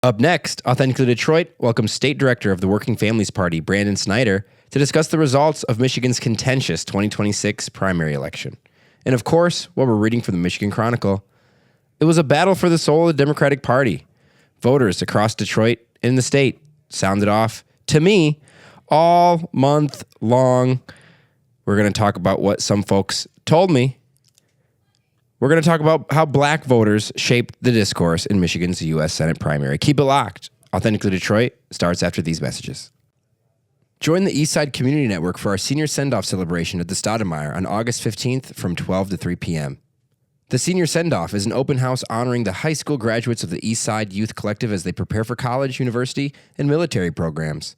Up next, Authentically Detroit welcomes State Director of the Working Families Party, Branden Snyder, to discuss the results of Michigan's contentious 2026 primary election. And of course, what we're reading from the Michigan Chronicle, it was a battle for the soul of the Democratic Party. Voters across Detroit and the state sounded off, to me, all month long. We're going to talk about what some folks told me. We're going to talk about how black voters shaped the discourse in Michigan's U.S. Senate primary. Keep it locked. Authentically Detroit starts after these messages. Join the Eastside Community Network for our senior send-off celebration at the Stoudemire on August 15th from 12 to 3 p.m. The Senior Send-Off is an open house honoring the high school graduates of the Eastside Youth Collective as they prepare for college, university, and military programs.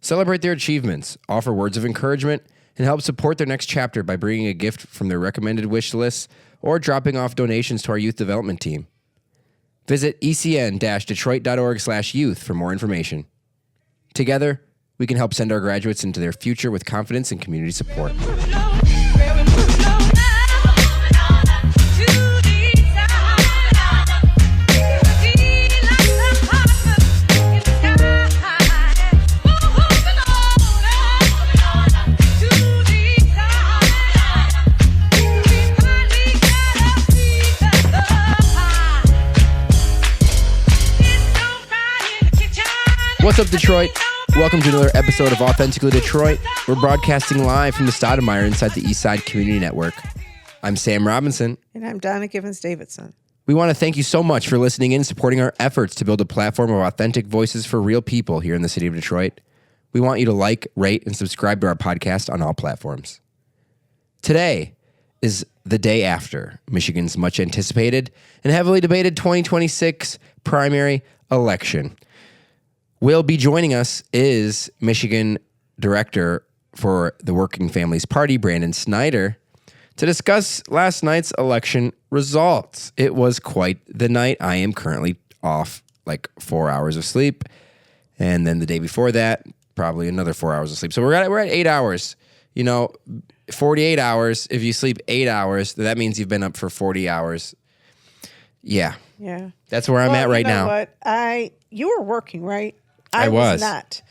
Celebrate their achievements, offer words of encouragement, and help support their next chapter by bringing a gift from their recommended wish lists or dropping off donations to our youth development team. Visit ecn-detroit.org/youth for more information. Together, we can help send our graduates into their future with confidence and community support. What's up, Detroit? Welcome to another episode of Authentically Detroit. We're broadcasting live from the Stoudemire inside the Eastside Community Network. I'm Sam Robinson. And I'm Donna Davidson. We want to thank you so much for listening in and supporting our efforts to build a platform of authentic voices for real people here in the city of Detroit. We want you to like, rate, and subscribe to our podcast on all platforms. Today is the day after Michigan's much anticipated and heavily debated 2026 primary election. Will be joining us is Michigan Director for the Working Families Party, Branden Snyder, to discuss last night's election results. It was quite the night. I am currently off like 4 hours of sleep, and then the day before that, probably another 4 hours of sleep. So we're at 8 hours. 48 hours. If you sleep 8 hours, that means you've been up for 40 hours. Yeah. That's where I'm at right now. What? You were working, right? I was not.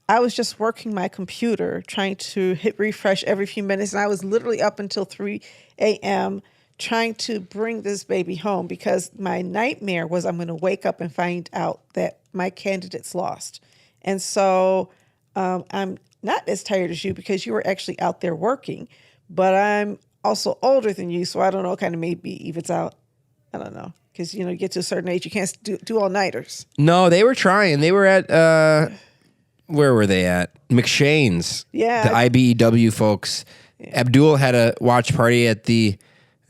I was just working my computer, trying to hit refresh every few minutes, and I was literally up until 3 a.m. trying to bring this baby home because my nightmare was I'm going to wake up and find out that my candidates lost. And so I'm not as tired as you because you were actually out there working, but I'm also older than you, so I don't know, kind of maybe evens out. I don't know. Because, you get to a certain age, you can't do all-nighters. No, they were trying. They were at, where were they at? McShane's. Yeah. The IBEW folks. Yeah. Abdul had a watch party at the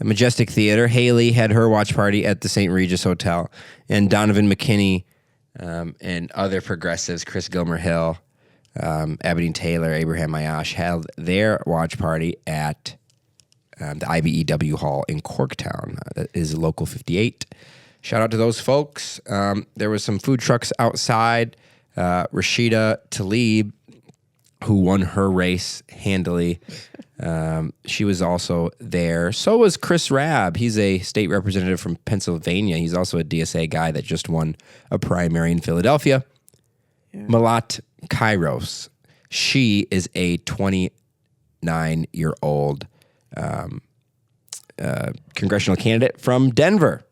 Majestic Theater. Haley had her watch party at the St. Regis Hotel. And Donovan McKinney and other progressives, Chris Gilmer Hill, Aberdeen Taylor, Abraham Mayash, held their watch party at the IBEW Hall in Corktown. That is Local 58. Shout out to those folks. There was some food trucks outside. Rashida Tlaib, who won her race handily, she was also there. So was Chris Rabb. He's a state representative from Pennsylvania. He's also a DSA guy that just won a primary in Philadelphia. Yeah. Malat Kairos. She is a 29-year-old congressional candidate from Denver,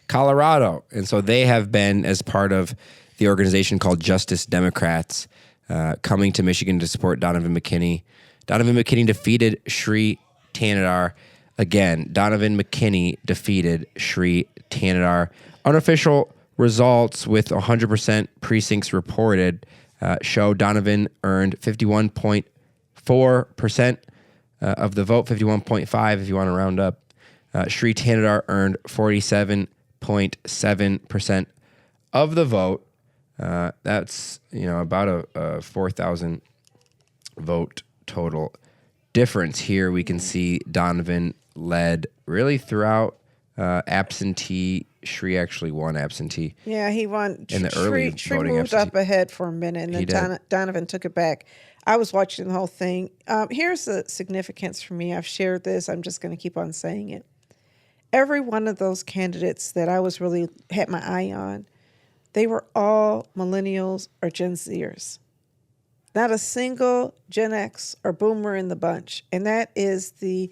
Colorado. And so they have been, as part of the organization called Justice Democrats, coming to Michigan to support Donovan McKinney. Donovan McKinney defeated Sri Tanadar. Again, Donovan McKinney defeated Sri Tanadar. Unofficial results with 100% precincts reported show Donovan earned 51.4% of the vote, 51.5 if you want to round up. Sri Tanadar earned 47.7% of the vote. That's about a 4,000 vote total difference here. We can see Donovan led really throughout absentee. Sri actually won absentee. Yeah, he won. In the early Sri voting moved absentee. up ahead for a minute, and then Donovan took it back. I was watching the whole thing. Here's the significance for me. I've shared this. I'm just going to keep on saying it. Every one of those candidates that I was really had my eye on they were all millennials or Gen Zers. Not a single Gen X or boomer in the bunch. And that is the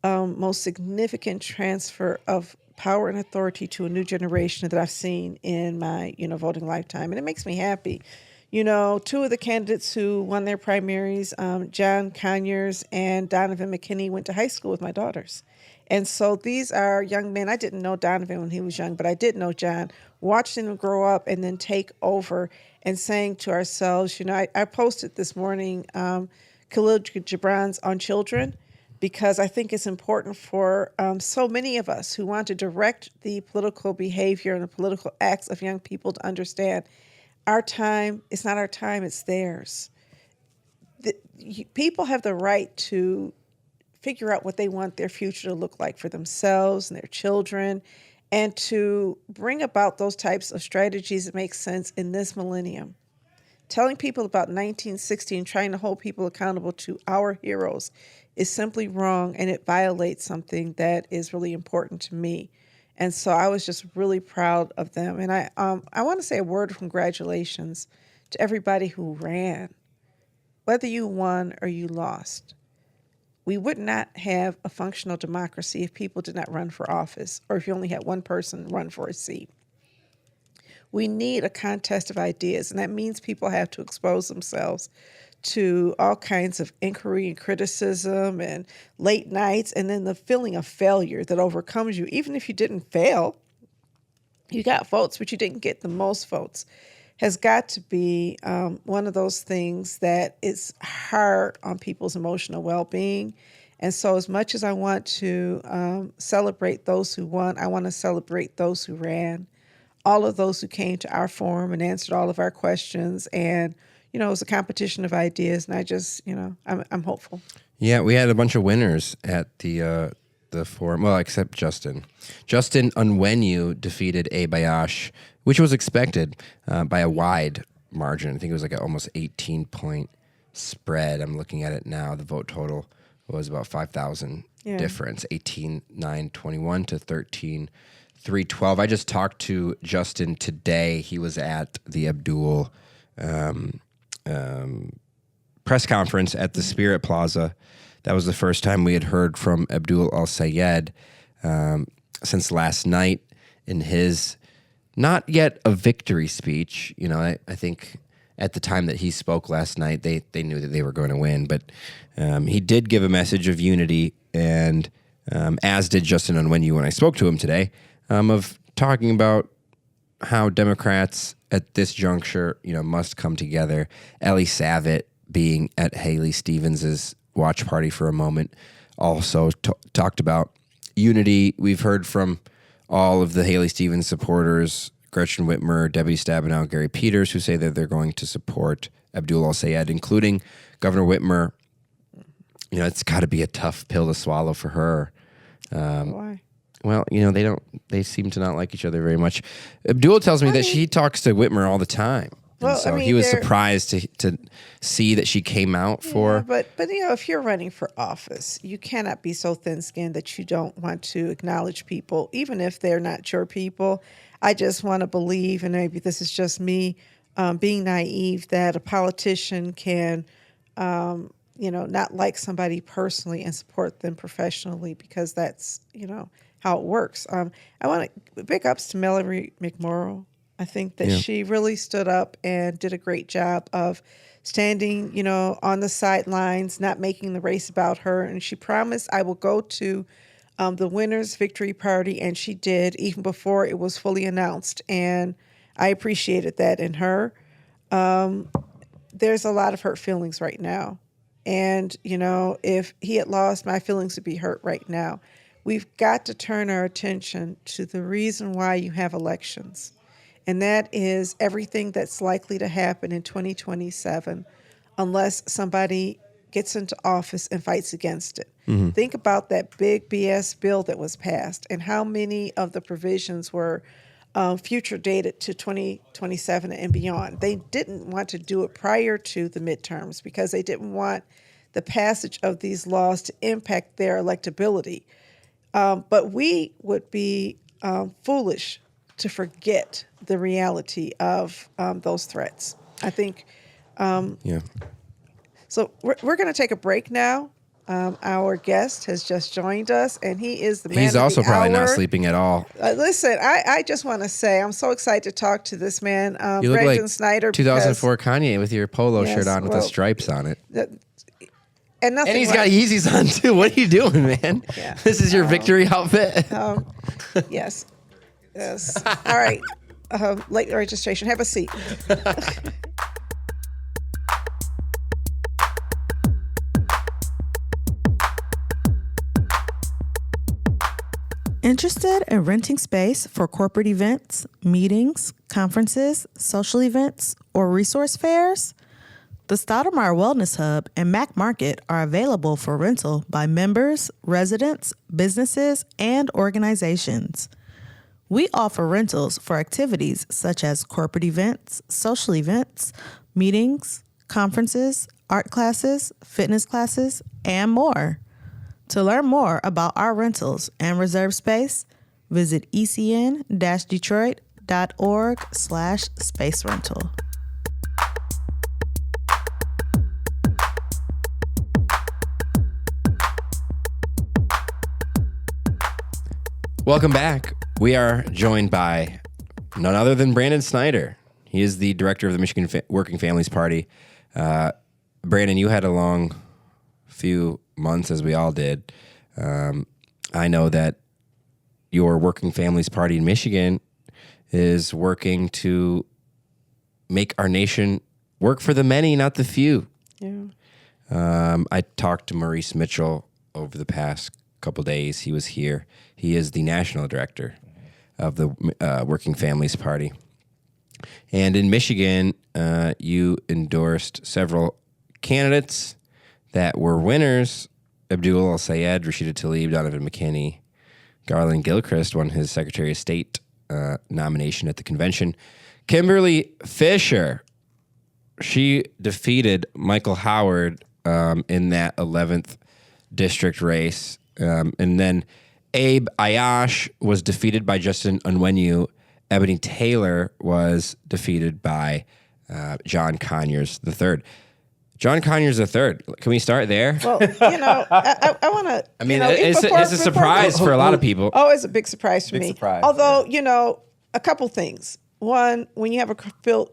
most significant transfer of power and authority to a new generation that I've seen in my, voting lifetime. And it makes me happy. Two of the candidates who won their primaries, John Conyers and Donovan McKinney, went to high school with my daughters. And so these are young men. I didn't know Donovan when he was young, but I did know John. Watching them grow up and then take over and saying to ourselves, I posted this morning Khalil Gibran's On Children, because I think it's important for so many of us who want to direct the political behavior and the political acts of young people to understand our time, it's not our time, it's theirs. People have the right to figure out what they want their future to look like for themselves and their children, and to bring about those types of strategies that make sense in this millennium. Telling people about 1960 and trying to hold people accountable to our heroes is simply wrong, and it violates something that is really important to me. And so I was just really proud of them. And I want to say a word of congratulations to everybody who ran, whether you won or you lost. We would not have a functional democracy if people did not run for office, or if you only had one person run for a seat. We need a contest of ideas, and that means people have to expose themselves to all kinds of inquiry and criticism and late nights, and then the feeling of failure that overcomes you. Even if you didn't fail, you got votes, but you didn't get the most votes, has got to be one of those things that is hard on people's emotional well-being. And so as much as I want to celebrate those who won, I want to celebrate those who ran, all of those who came to our forum and answered all of our questions. And, it was a competition of ideas. And I just, I'm hopeful. Yeah, we had a bunch of winners at the forum. Well, except Justin. Justin Onwenu defeated A. Bayash, which was expected by a wide margin. I think it was like an almost 18-point spread. I'm looking at it now. The vote total was about 5,000 difference, 18,921 to 13,312. I just talked to Justin today. He was at the Abdul press conference at the Spirit Plaza. That was the first time we had heard from Abdul al-Sayed since last night in his not yet a victory speech. I think at the time that he spoke last night, they knew that they were going to win. But he did give a message of unity, and as did Justin Onwenu when I spoke to him today, of talking about how Democrats at this juncture, must come together. Ellie Savitt, being at Haley Stevens's watch party for a moment, also talked about unity. We've heard from all of the Haley Stevens supporters, Gretchen Whitmer, Debbie Stabenow, Gary Peters, who say that they're going to support Abdul al-Sayed, including Governor Whitmer. It's got to be a tough pill to swallow for her. Why? Well, they seem to not like each other very much. Abdul tells me that she talks to Whitmer all the time. Well, so he was surprised to see that she came out for. But if you're running for office, you cannot be so thin-skinned that you don't want to acknowledge people, even if they're not your people. I just want to believe, and maybe this is just me being naive, that a politician can, not like somebody personally and support them professionally, because that's, how it works. I want to big ups to Mallory McMorrow. I think that she really stood up and did a great job of standing, on the sidelines, not making the race about her. And she promised, I will go to the winner's victory party, and she did, even before it was fully announced. And I appreciated that in her. There's a lot of hurt feelings right now. And, if he had lost, my feelings would be hurt right now. We've got to turn our attention to the reason why you have elections. And that is everything that's likely to happen in 2027 unless somebody gets into office and fights against it. Mm-hmm. Think about that big BS bill that was passed and how many of the provisions were future dated to 2027 and beyond. They didn't want to do it prior to the midterms because they didn't want the passage of these laws to impact their electability. But we would be foolish to forget the reality of those threats. I think. So we're going to take a break now. Our guest has just joined us, and he is the man He's of also the probably hour. not sleeping at all. Listen, I just want to say I'm so excited to talk to this man, You look Branden like Snyder. 2004 Kanye with your polo Yes, shirt on with the well, stripes on it. And nothing. And he's got Yeezys on too. What are you doing, man? Yeah. This is your victory outfit. Yes. Yes. All right. Late registration. Have a seat. Interested in renting space for corporate events, meetings, conferences, social events, or resource fairs? The Stoudemire Wellness Hub and Mac Market are available for rental by members, residents, businesses, and organizations. We offer rentals for activities such as corporate events, social events, meetings, conferences, art classes, fitness classes, and more. To learn more about our rentals and reserve space, visit ecn-detroit.org/space rental. Welcome back. We are joined by none other than Branden Snyder. He is the director of the Michigan Working Families Party. Branden, you had a long few months, as we all did. I know that your Working Families Party in Michigan is working to make our nation work for the many, not the few. Yeah. I talked to Maurice Mitchell over the past couple days. He was here. He is the national director of the Working Families Party. And in Michigan, you endorsed several candidates that were winners. Abdul Al-Sayed, Rashida Tlaib, Donovan McKinney, Garland Gilchrist won his Secretary of State nomination at the convention. Kimberly Fisher, she defeated Michael Howard in that 11th district race. And then Abe Ayash was defeated by Justin Onwenu. Ebony Taylor was defeated by John Conyers III. John Conyers III. Can we start there? Well, I want to. I mean, it's a surprise for a lot of people. Oh, it's a big surprise for me. Surprise, Although, a couple things. One, when you have a field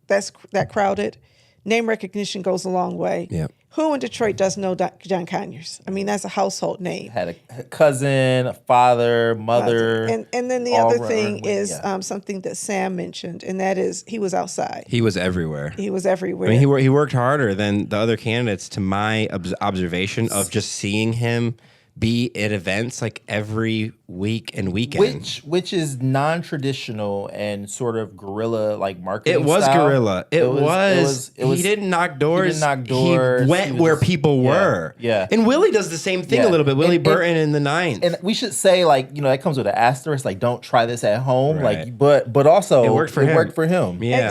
that's that crowded, name recognition goes a long way. Yeah. Who in Detroit doesn't know John Conyers? I mean, that's a household name. Had a cousin, a father, mother. And then the all other run thing with- is yeah. Something that Sam mentioned, and that is he was outside. He was everywhere. He was everywhere. I mean, he worked harder than the other candidates, to my observation of just seeing him be at events like every week and weekend. Which is non-traditional and sort of guerrilla like marketing. It was style. guerrilla. It was. He didn't knock doors. He didn't knock doors. He went He was where just- people were. Yeah. And Willie does the same thing a Yeah. little bit. Willie And- Burton in the 9th. And we should say, that comes with an asterisk. Like, don't try this at home. Right. But also It worked for him. Worked for him. Yeah.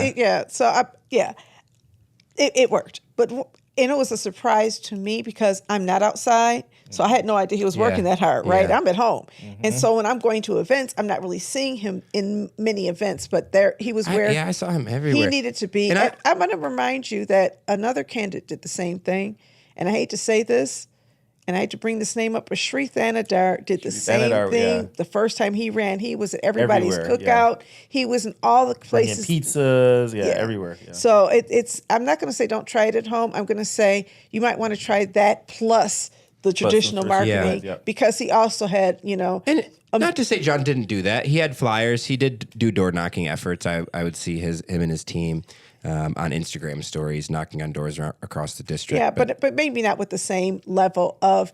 It worked, and it was a surprise to me because I'm not outside, so I had no idea he was working that hard. Right, Yeah. I'm at home, and so when I'm going to events, I'm not really seeing him in many events. But there, he was where I saw him everywhere. he needed to be. And And I'm going to remind you that another candidate did the same thing, and I hate to say this. And I hate to bring this name up, but Sri Thanadar did the same Thanadar, thing. yeah. The first time he ran, he was at everybody's Everywhere, yeah. cookout. He was in all the Bringing places. pizzas, everywhere. Yeah. So it's. I'm not going to say don't try it at home. I'm going to say you might want to try that plus the traditional marketing Yeah. because he also had And not to say John didn't do that. He had flyers. He did do door knocking efforts. I would see him and his team on Instagram stories knocking on doors across the district. Yeah, but maybe not with the same level of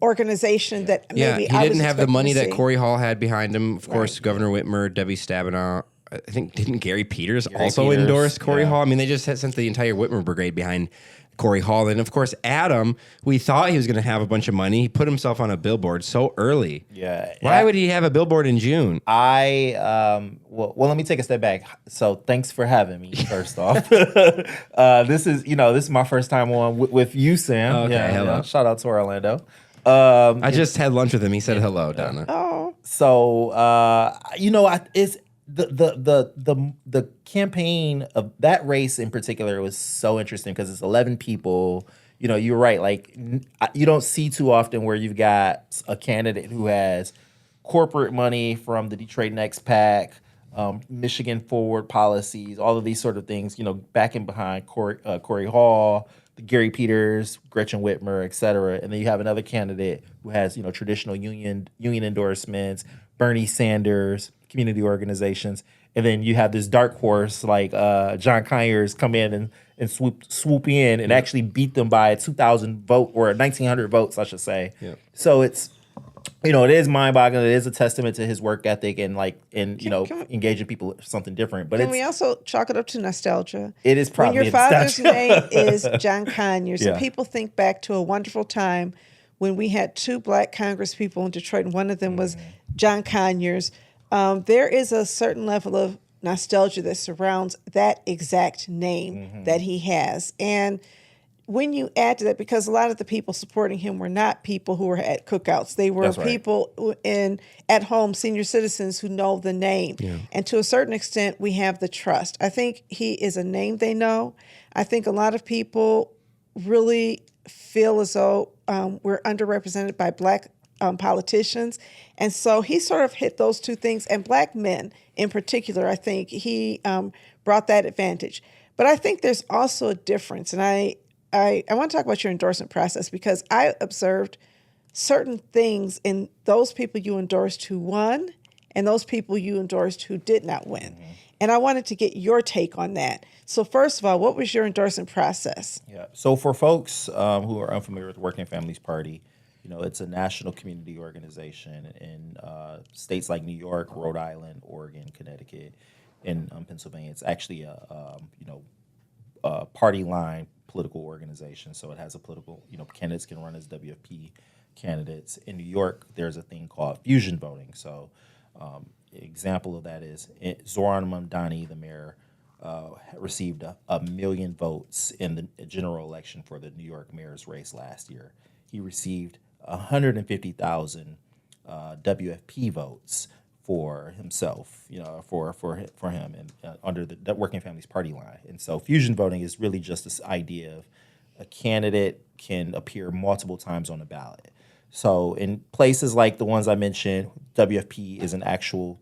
organization that maybe he I didn't was have the expecting money to that see. Corey Hall had behind him. Of course, Governor Whitmer, Debbie Stabenow. I think didn't Gary Peters also Peters, endorse Corey yeah. Hall? I mean, they just had sent the entire Whitmer brigade behind Corey Hall. And of course, Adam, we thought he was going to have a bunch of money. He put himself on a billboard so early. Yeah. Why would he have a billboard in June? Well, let me take a step back. So thanks for having me. First off, this is my first time on with you, Sam. Okay, hello. Shout out to Orlando. I just had lunch with him. He said hello, Donna. Oh, It's the campaign of that race in particular was so interesting because it's 11 people. You're right. Like you don't see too often where you've got a candidate who has corporate money from the Detroit Next PAC, Michigan Forward policies, all of these sort of things. Backing behind Corey Hall, the Gary Peters, Gretchen Whitmer, et cetera. And then you have another candidate who has traditional union endorsements, Bernie Sanders, community organizations, and then you have this dark horse like John Conyers come in and swoop in and actually beat them by 2,000 vote or 1,900 votes, I should say. Yeah. So it's it is mind-boggling. It is a testament to his work ethic and engaging people with something different. But we also chalk it up to nostalgia? It is probably when your father's name is John Conyers, Yeah. and people think back to a wonderful time when we had 2 black Congress people in Detroit, and one of them was John Conyers. There is a certain level of nostalgia that surrounds that exact name that he has. And when you add to that, because a lot of the people supporting him were not people who were at cookouts. They were That's right. people at home, senior citizens who know the name. Yeah. And to a certain extent, we have the trust. I think he is a name they know. I think a lot of people really feel as though we're underrepresented by black politicians. And so he sort of hit those two things. And black men in particular, I think he brought that advantage. But I think there's also a difference. And I want to talk about your endorsement process because I observed certain things in those people you endorsed who won and those people you endorsed who did not win. And I wanted to get your take on that. So first of all, what was your endorsement process? Yeah. So for folks who are unfamiliar with the Working Families Party, it's a national community organization in states like New York, Rhode Island, Oregon, Connecticut, and Pennsylvania. It's actually a party line political organization. So it has a political, candidates can run as WFP candidates. In New York, there's a thing called fusion voting. So example of that is Zoran Mamdani, the mayor, received a million votes in the general election for the New York mayor's race last year. He received 150,000 WFP votes for himself, for him, and under the Working Families Party line. And so fusion voting is really just this idea of a candidate can appear multiple times on the ballot. So in places like the ones I mentioned, WFP is an actual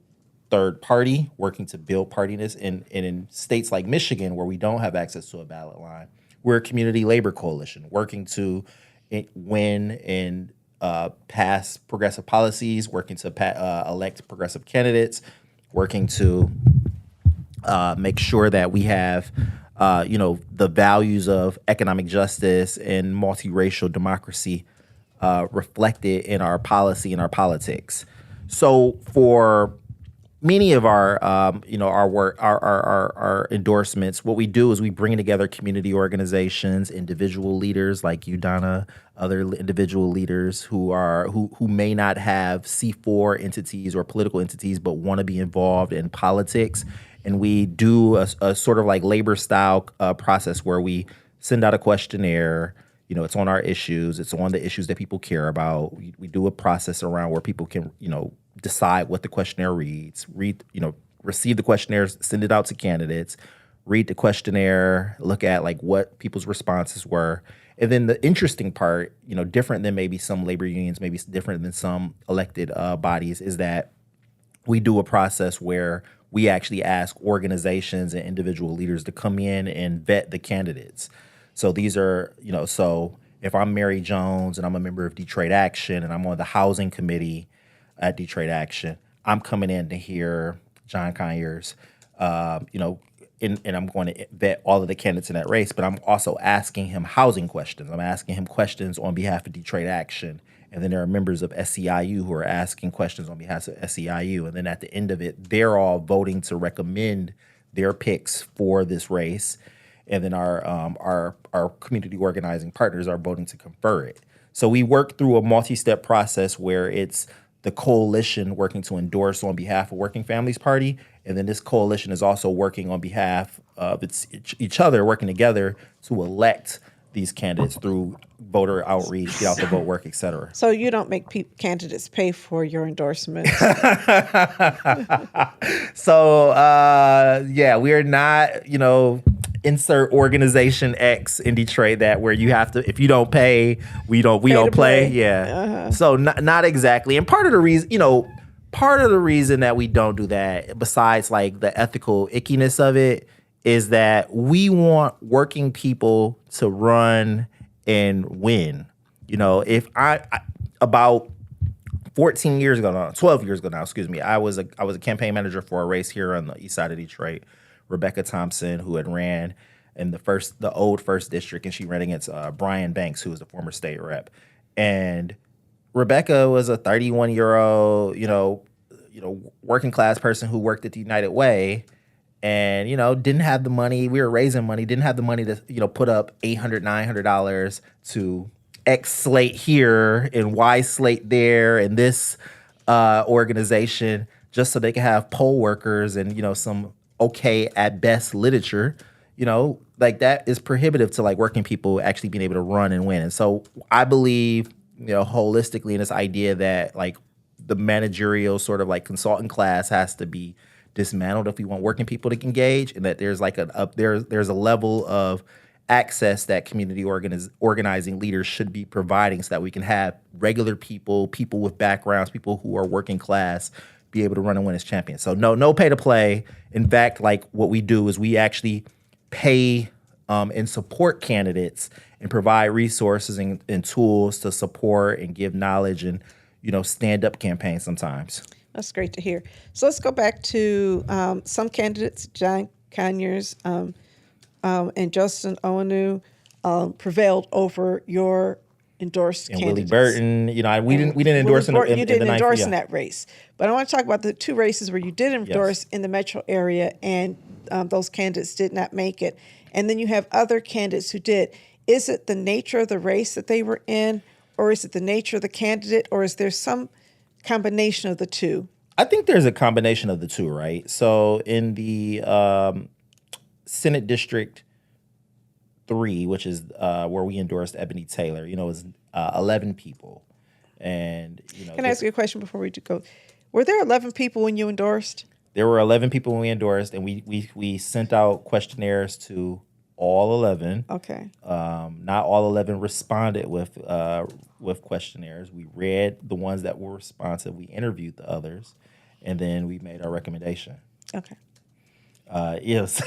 third party working to build partiness. And in states like Michigan, where we don't have access to a ballot line, we're a community labor coalition working to win and pass progressive policies, working to elect progressive candidates, working to make sure that we have, the values of economic justice and multiracial democracy reflected in our policy and our politics. So for many of our, our work, our endorsements, what we do is we bring together community organizations, individual leaders like you, Donna, other individual leaders who may not have C4 entities or political entities, but want to be involved in politics. And we do a sort of like labor style process where we send out a questionnaire. It's on our issues. It's on the issues that people care about. We do a process around where people can, decide what the questionnaire reads, receive the questionnaires, send it out to candidates, read the questionnaire, look at like what people's responses were. And then the interesting part, different than maybe some labor unions, maybe different than some elected bodies, is that we do a process where we actually ask organizations and individual leaders to come in and vet the candidates. So these are, so if I'm Mary Jones and I'm a member of Detroit Action and I'm on the housing committee at Detroit Action, I'm coming in to hear John Conyers, and I'm going to vet all of the candidates in that race, but I'm also asking him housing questions. I'm asking him questions on behalf of Detroit Action. And then there are members of SEIU who are asking questions on behalf of SEIU. And then at the end of it, they're all voting to recommend their picks for this race. And then our community organizing partners are voting to confer it. So we work through a multi-step process where it's the coalition working to endorse on behalf of Working Families Party. And then this coalition is also working on behalf of each other, working together to elect these candidates through voter outreach, get out the vote work, et cetera. So you don't make candidates pay for your endorsements. So yeah, we're not, insert organization X in Detroit that where you have to, if you don't pay, we don't play. Yeah. So not exactly. And part of the reason that we don't do that, besides like the ethical ickiness of it, is that we want working people to run and win. If I about 14 years ago now, 12 years ago now, excuse me, I was a campaign manager for a race here on the east side of Detroit. Rebecca Thompson, who had ran in the old first district, and she ran against Brian Banks, who was the former state rep. And Rebecca was a 31-year-old, working class person who worked at the United Way. And, didn't have the money. We were raising money, didn't have the money to, put up $800, $900 to X slate here and Y slate there and this organization just so they could have poll workers and, some okay at best literature. Like that is prohibitive to like working people actually being able to run and win. And so I believe, holistically in this idea that like the managerial sort of like consultant class has to be dismantled if we want working people to engage, and that there's like there's a level of access that community organizing leaders should be providing so that we can have regular people with backgrounds, people who are working class, be able to run and win as champions. So no pay to play. In fact, like what we do is we actually pay and support candidates and provide resources and tools to support and give knowledge and stand up campaigns sometimes. That's great to hear. So let's go back to some candidates, John Conyers and Justin Owenu, prevailed over your endorsed and candidates. Willie Burton. We didn't endorse in You didn't the endorse ninth, in that race. But I want to talk about the two races where you did endorse in the metro area, and those candidates did not make it. And then you have other candidates who did. Is it the nature of the race that they were in, or is it the nature of the candidate, or is there some combination of the two? I think there's a combination of the two, right? So in the Senate District 3, which is where we endorsed Ebony Taylor, it was 11 people. And, Can I ask you a question before we go? Were there 11 people when you endorsed? There were 11 people when we endorsed, and we sent out questionnaires to all 11. Okay. Not all 11 responded with questionnaires. We read the ones that were responsive. We interviewed the others, and then we made our recommendation. Okay. Yes.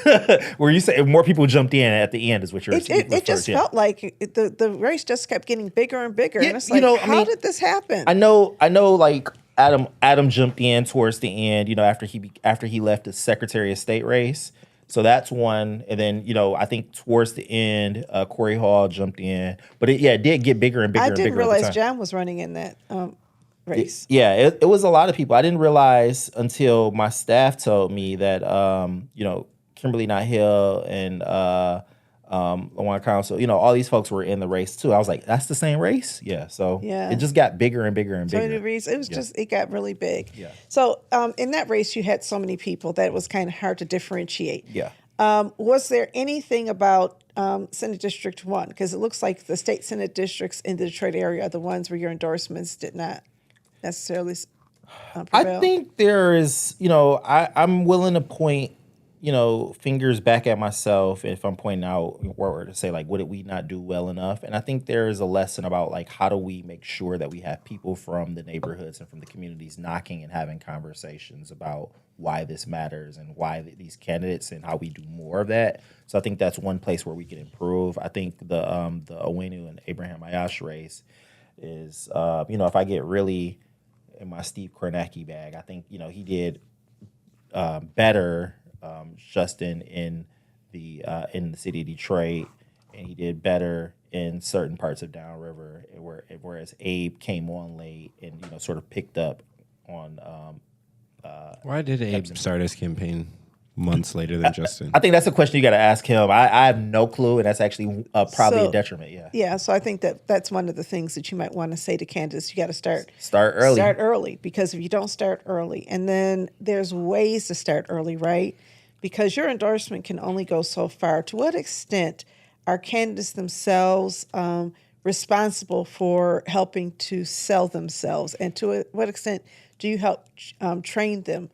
Where you say more people jumped in at the end is what you're saying. It just felt like the race just kept getting bigger and bigger. Yeah, and it's like, how did this happen? I know like Adam jumped in towards the end, after he left the Secretary of State race. So that's one. And then, I think towards the end, Corey Hall jumped in. But it did get bigger and bigger and bigger. I didn't realize John was running in that race. It was a lot of people. I didn't realize until my staff told me that, Kimberly Nahill and Lawan Council, all these folks were in the race too. I was like, that's the same race? Yeah. So it just got bigger and bigger and bigger. It was it got really big. Yeah. So in that race, you had so many people that it was kind of hard to differentiate. Yeah. Was there anything about Senate District 1? Because it looks like the state Senate districts in the Detroit area are the ones where your endorsements did not necessarily prevail. I think there is, I'm willing to point, fingers back at myself if I'm pointing out or to say, like, what did we not do well enough? And I think there is a lesson about, like, how do we make sure that we have people from the neighborhoods and from the communities knocking and having conversations about why this matters and why these candidates and how we do more of that. So I think that's one place where we can improve. I think the Owenu and Abraham Ayash race is, if I get really in my Steve Kornacki bag, I think, he did better Justin in the city of Detroit, and he did better in certain parts of Downriver, whereas Abe came on late and sort of picked up on. Why did Abe start his campaign months later than Justin? I think that's a question you got to ask him. I have no clue, and that's actually probably a detriment. Yeah. Yeah. So I think that's one of the things that you might want to say to candidates. You got to start early. Start early, because if you don't start early, and then there's ways to start early, right? Because your endorsement can only go so far. To what extent are candidates themselves responsible for helping to sell themselves? And to what extent do you help train them?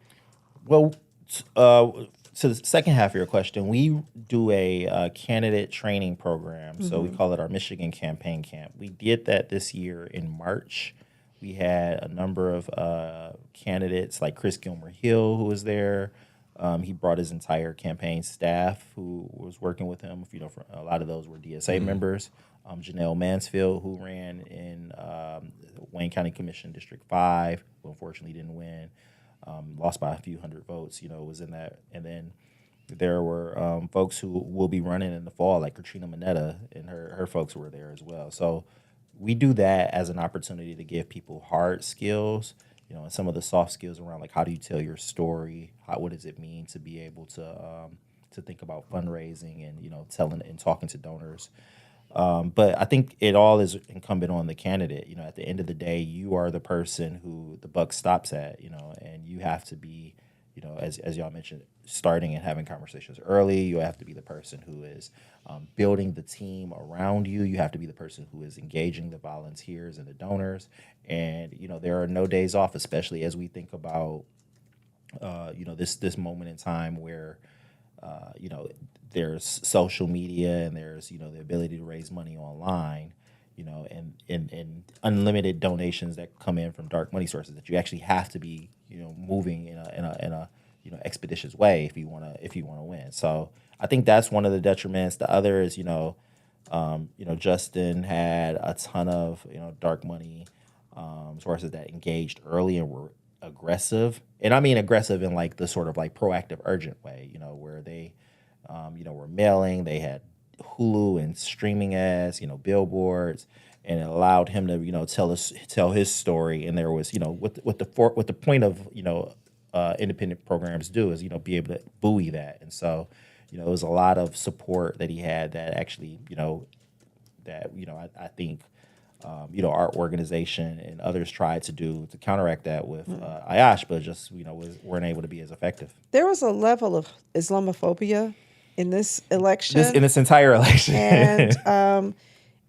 Well, to the second half of your question, we do a candidate training program. So we call it our Michigan Campaign Camp. We did that this year in March. We had a number of candidates like Chris Gilmer Hill, who was there. He brought his entire campaign staff who was working with him. A lot of those were DSA members. Janelle Mansfield, who ran in Wayne County Commission District 5, who unfortunately didn't win. Lost by a few hundred votes, was in that. And then there were folks who will be running in the fall, like Katrina Mineta, and her folks were there as well. So we do that as an opportunity to give people hard skills, and some of the soft skills around, like, how do you tell your story? What does it mean to be able to think about fundraising and, telling and talking to donors? But I think it all is incumbent on the candidate. At the end of the day, you are the person who the buck stops at, and you have to be, as y'all mentioned, starting and having conversations early. You have to be the person who is building the team around you. You have to be the person who is engaging the volunteers and the donors. And, there are no days off, especially as we think about, this moment in time where, there's social media and there's, the ability to raise money online, and unlimited donations that come in from dark money sources, that you actually have to be, moving in a expeditious way if you want to win. So I think that's one of the detriments. The other is, Justin had a ton of, dark money sources that engaged early and were aggressive. And I mean aggressive in like the sort of like proactive, urgent way, where they, were mailing. They had Hulu and streaming ads, billboards, and it allowed him to, tell his story. And there was, what the point of, independent programs do is, be able to buoy that. And so, it was a lot of support that he had that actually, I think, our organization and others tried to do to counteract that with IOSH, but just, weren't able to be as effective. There was a level of Islamophobia in this election. In this entire election. And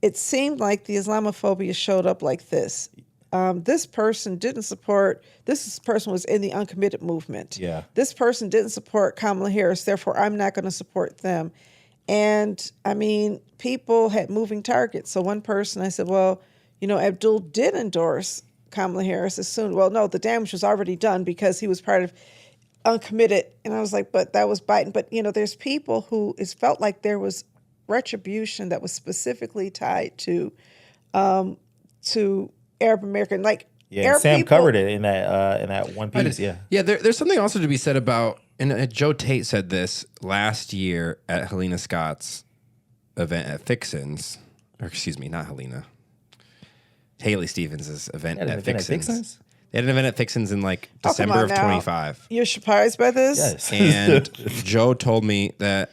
it seemed like the Islamophobia showed up like this. This person didn't support, this person was in the uncommitted movement. Yeah. This person didn't support Kamala Harris, therefore I'm not going to support them. And I mean, people had moving targets. So one person, I said, well, Abdul did endorse Kamala Harris as soon. Well, no, the damage was already done because he was part of uncommitted. And I was like, but that was Biden. But, there's people who it felt like there was retribution that was specifically tied to Arab American, like Arab Sam people. covered it in that one piece. Yeah. There's something also to be said about, and Joe Tate said this last year at Helena Scott's event at Fixin's, or excuse me, not Helena, Haley Stevens' event at Fixin's. They had an event at Fixin's in like December of 25. You're surprised by this? Yes. And Joe told me that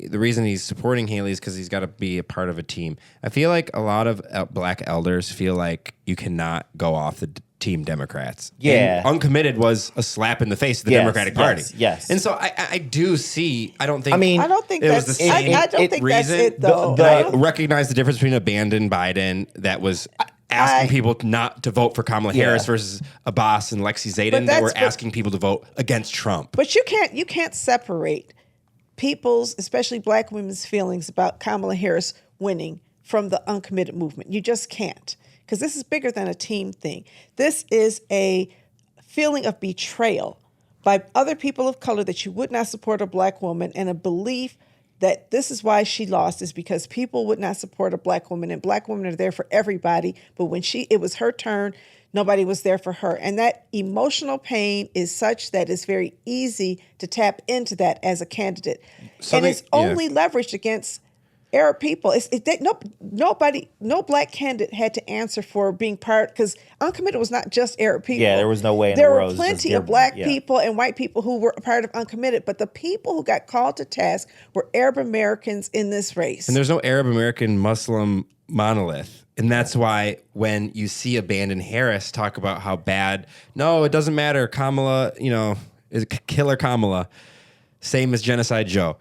the reason he's supporting Haley is because he's got to be a part of a team. I feel like a lot of black elders feel like you cannot go off the team Democrats. Yeah. And uncommitted was a slap in the face of the Democratic Party. Yes. And so I do see, I don't think I don't think it was that's the same I don't think that's reason. it though. I recognize the difference between abandoned Biden that was asking people not to vote for Kamala Harris versus Abbas and Lexi Zayden that were asking people to vote against Trump. But you can't separate people's, especially black women's, feelings about Kamala Harris winning from the uncommitted movement. You just can't, because this is bigger than a team thing. This is a feeling of betrayal by other people of color that you would not support a black woman, and a belief that this is why she lost is because people would not support a black woman, and black women are there for everybody. But when it was her turn, nobody was there for her. And that emotional pain is such that it's very easy to tap into that as a candidate. And it's only leveraged against Arab people. No black candidate had to answer for being part, because uncommitted was not just Arab people. Yeah, there was no way in there the were world. plenty of black people and white people who were a part of uncommitted, but the people who got called to task were Arab Americans in this race. And there's no Arab American Muslim monolith. And that's why when you see Abandon Harris talk about how bad, no, it doesn't matter, Kamala, is killer Kamala, same as Genocide Joe.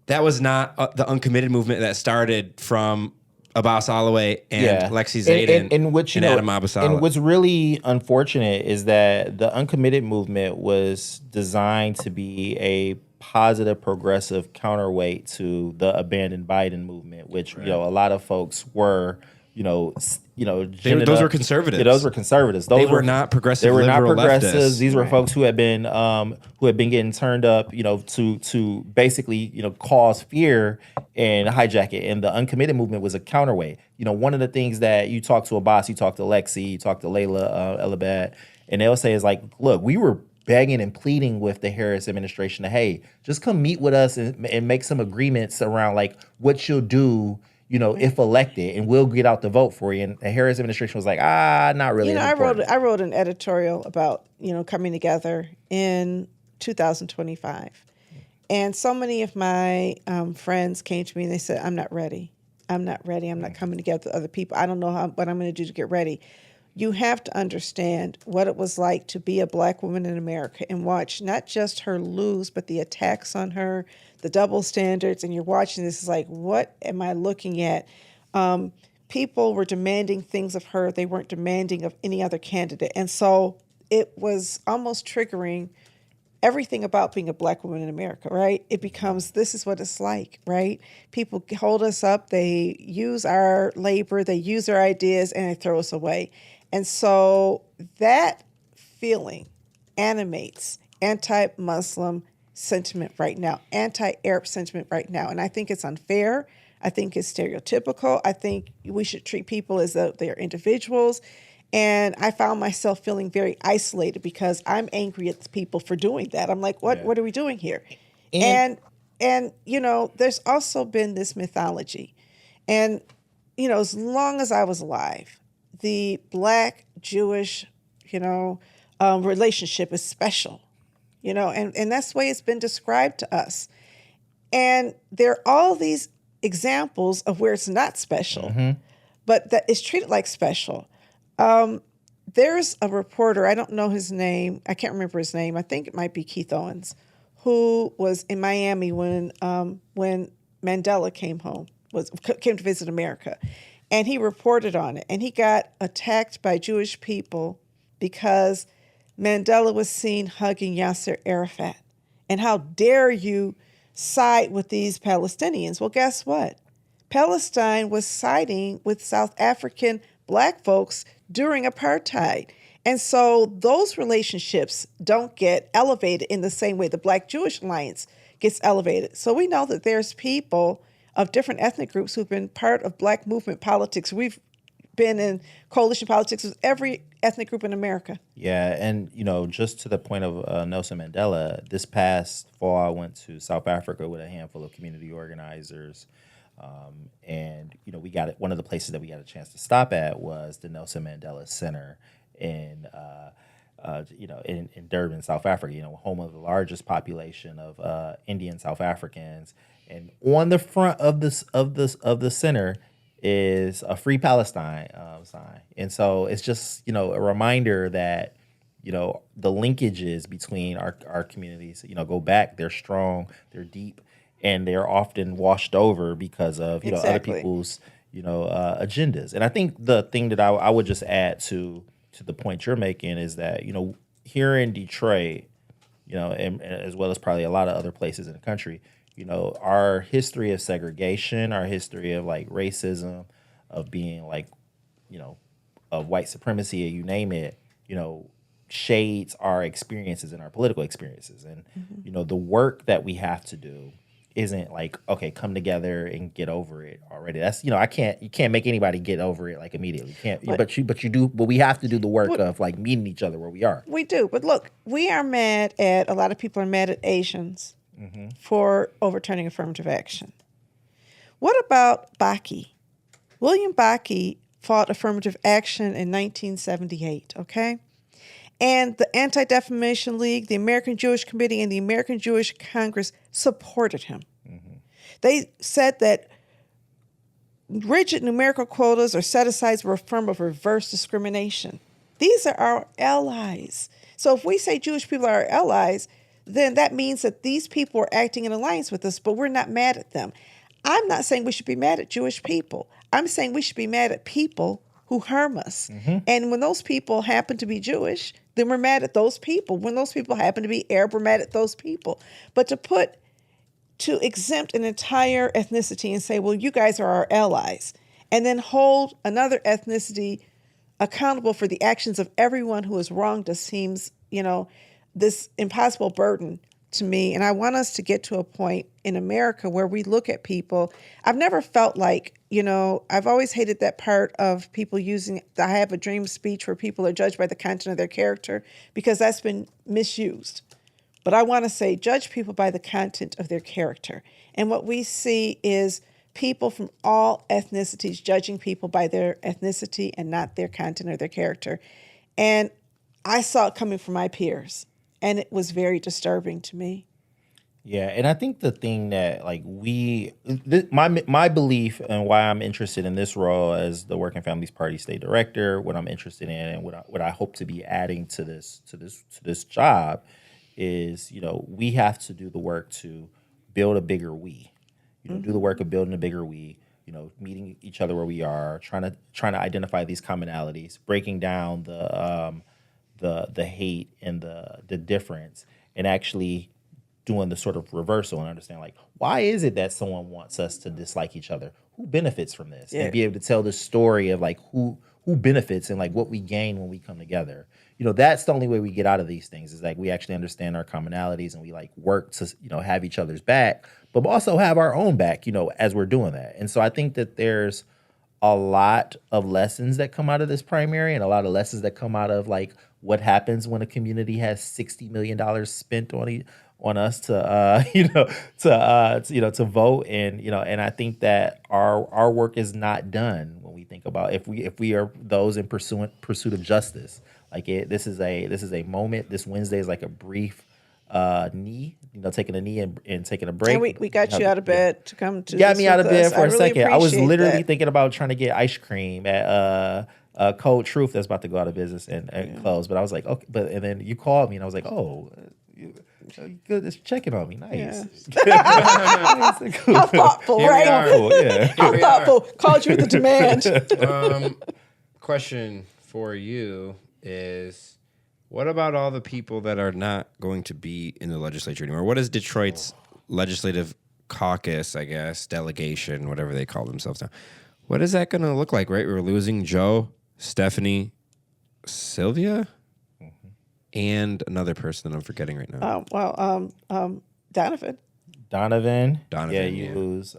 that was not the uncommitted movement that started from Abbas Alaway and Lexi Zayden and which, you and know, Adam Abasala. and what's really unfortunate is that the uncommitted movement was designed to be a positive, progressive counterweight to the abandoned Biden movement, which you know a lot of folks were, those were conservatives. Yeah, those were conservatives. They were not progressive. They were not liberal progressives. leftists. These were folks who had been getting turned up, to basically, cause fear and hijack it. And the uncommitted movement was a counterweight. One of the things that you talk to Abbas, you talk to Lexi, you talk to Layla Elabad, and they'll say is like, look, we were begging and pleading with the Harris administration to, hey, just come meet with us and make some agreements around like what you'll do, if elected, and we'll get out the vote for you. And the Harris administration was like, not really. I wrote an editorial about, coming together in 2025. And so many of my friends came to me and they said, I'm not ready. I'm not coming together with other people. I don't know what I'm going to do to get ready. You have to understand what it was like to be a black woman in America and watch not just her lose, but the attacks on her, the double standards. And you're watching this, is like, what am I looking at? People were demanding things of her they weren't demanding of any other candidate. And so it was almost triggering everything about being a black woman in America, right? It becomes, this is what it's like, right? People hold us up, they use our labor, they use our ideas, and they throw us away. And so that feeling animates anti-Muslim sentiment right now, anti-Arab sentiment right now. And I think it's unfair. I think it's stereotypical. I think we should treat people as though they're individuals. And I found myself feeling very isolated because I'm angry at people for doing that. I'm like, what are we doing here? And there's also been this mythology. And, as long as I was alive, the Black-Jewish, relationship is special, and that's the way it's been described to us. And there are all these examples of where it's not special, but that it's treated like special. There's a reporter, I don't know his name, I can't remember his name, I think it might be Keith Owens, who was in Miami when Mandela came to visit America. And he reported on it. And he got attacked by Jewish people because Mandela was seen hugging Yasser Arafat. And how dare you side with these Palestinians? Well, guess what? Palestine was siding with South African black folks during apartheid. And so those relationships don't get elevated in the same way the Black-Jewish alliance gets elevated. So we know that there's people of different ethnic groups who've been part of black movement politics. We've been in coalition politics with every ethnic group in America. Yeah, and just to the point of Nelson Mandela, this past fall I went to South Africa with a handful of community organizers, and we got it. One of the places that we got a chance to stop at was the Nelson Mandela Center in Durban, South Africa. Home of the largest population of Indian South Africans. And on the front of the center is a Free Palestine sign. And so it's just, a reminder that, the linkages between our communities, go back, they're strong, they're deep, and they're often washed over because of, other people's, agendas. And I think the thing that I would just add to the point you're making is that, here in Detroit, and as well as probably a lot of other places in the country, our history of segregation, our history of like racism, of being like, of white supremacy, you name it, shades our experiences and our political experiences. And, the work that we have to do isn't like, okay, come together and get over it already. That's, you can't make anybody get over it like immediately. But we have to do the work of like meeting each other where we are. We do. But look, a lot of people are mad at Asians for overturning affirmative action. What about Bakke? William Bakke fought affirmative action in 1978, okay? And the Anti-Defamation League, the American Jewish Committee, and the American Jewish Congress supported him. They said that rigid numerical quotas or set-asides were a form of reverse discrimination. These are our allies. So if we say Jewish people are our allies, then that means that these people are acting in alliance with us, but we're not mad at them. I'm not saying we should be mad at Jewish people. I'm saying we should be mad at people who harm us. And when those people happen to be Jewish, then we're mad at those people. When those people happen to be Arab, we're mad at those people. But to exempt an entire ethnicity and say, well, you guys are our allies, and then hold another ethnicity accountable for the actions of everyone who has wronged us seems, this impossible burden to me. And I want us to get to a point in America where we look at people. I've never felt like, I've always hated that part of people using the I have a dream speech where people are judged by the content of their character, because that's been misused. But I want to say judge people by the content of their character. And what we see is people from all ethnicities judging people by their ethnicity and not their content or their character. And I saw it coming from my peers, and it was very disturbing to me. Yeah, and I think the thing that my belief and why I'm interested in this role as the Working Families Party State Director, what I'm interested in, and what I hope to be adding to this job is, we have to do the work to build a bigger we. Do the work of building a bigger we. Meeting each other where we are, trying to identify these commonalities, breaking down the hate and the difference, and actually doing the sort of reversal and understand, why is it that someone wants us to dislike each other? Who benefits from this? Yeah. And be able to tell the story of who benefits and what we gain when we come together. That's the only way we get out of these things is we actually understand our commonalities, and we work to have each other's back, but also have our own back, as we're doing that. And so I think that there's a lot of lessons that come out of this primary, and a lot of lessons that come out of what happens when a community has $60 million spent on us to to vote, and I think that our work is not done when we think about if we are those in pursuit of justice. This is a moment. This Wednesday is a brief knee, taking a knee and taking a break. And we got you out of bed to come to got this me out of with bed us. for a second. I was literally that. thinking about trying to get ice cream at Cold Truth that's about to go out of business and close. But I was like, okay. And then you called me, and I was like, oh, you good. Just checking on me. Nice. Yeah. Cool. How thoughtful, Here we right? are. Cool, yeah. How thoughtful. Called you with the demand. Question for you is, what about all the people that are not going to be in the legislature anymore? What is Detroit's legislative caucus, I guess, delegation, whatever they call themselves now? What is that going to look like, right? We're losing Joe, Stephanie, Sylvia, and another person that I'm forgetting right now. Donovan. Donovan. Yeah, you lose.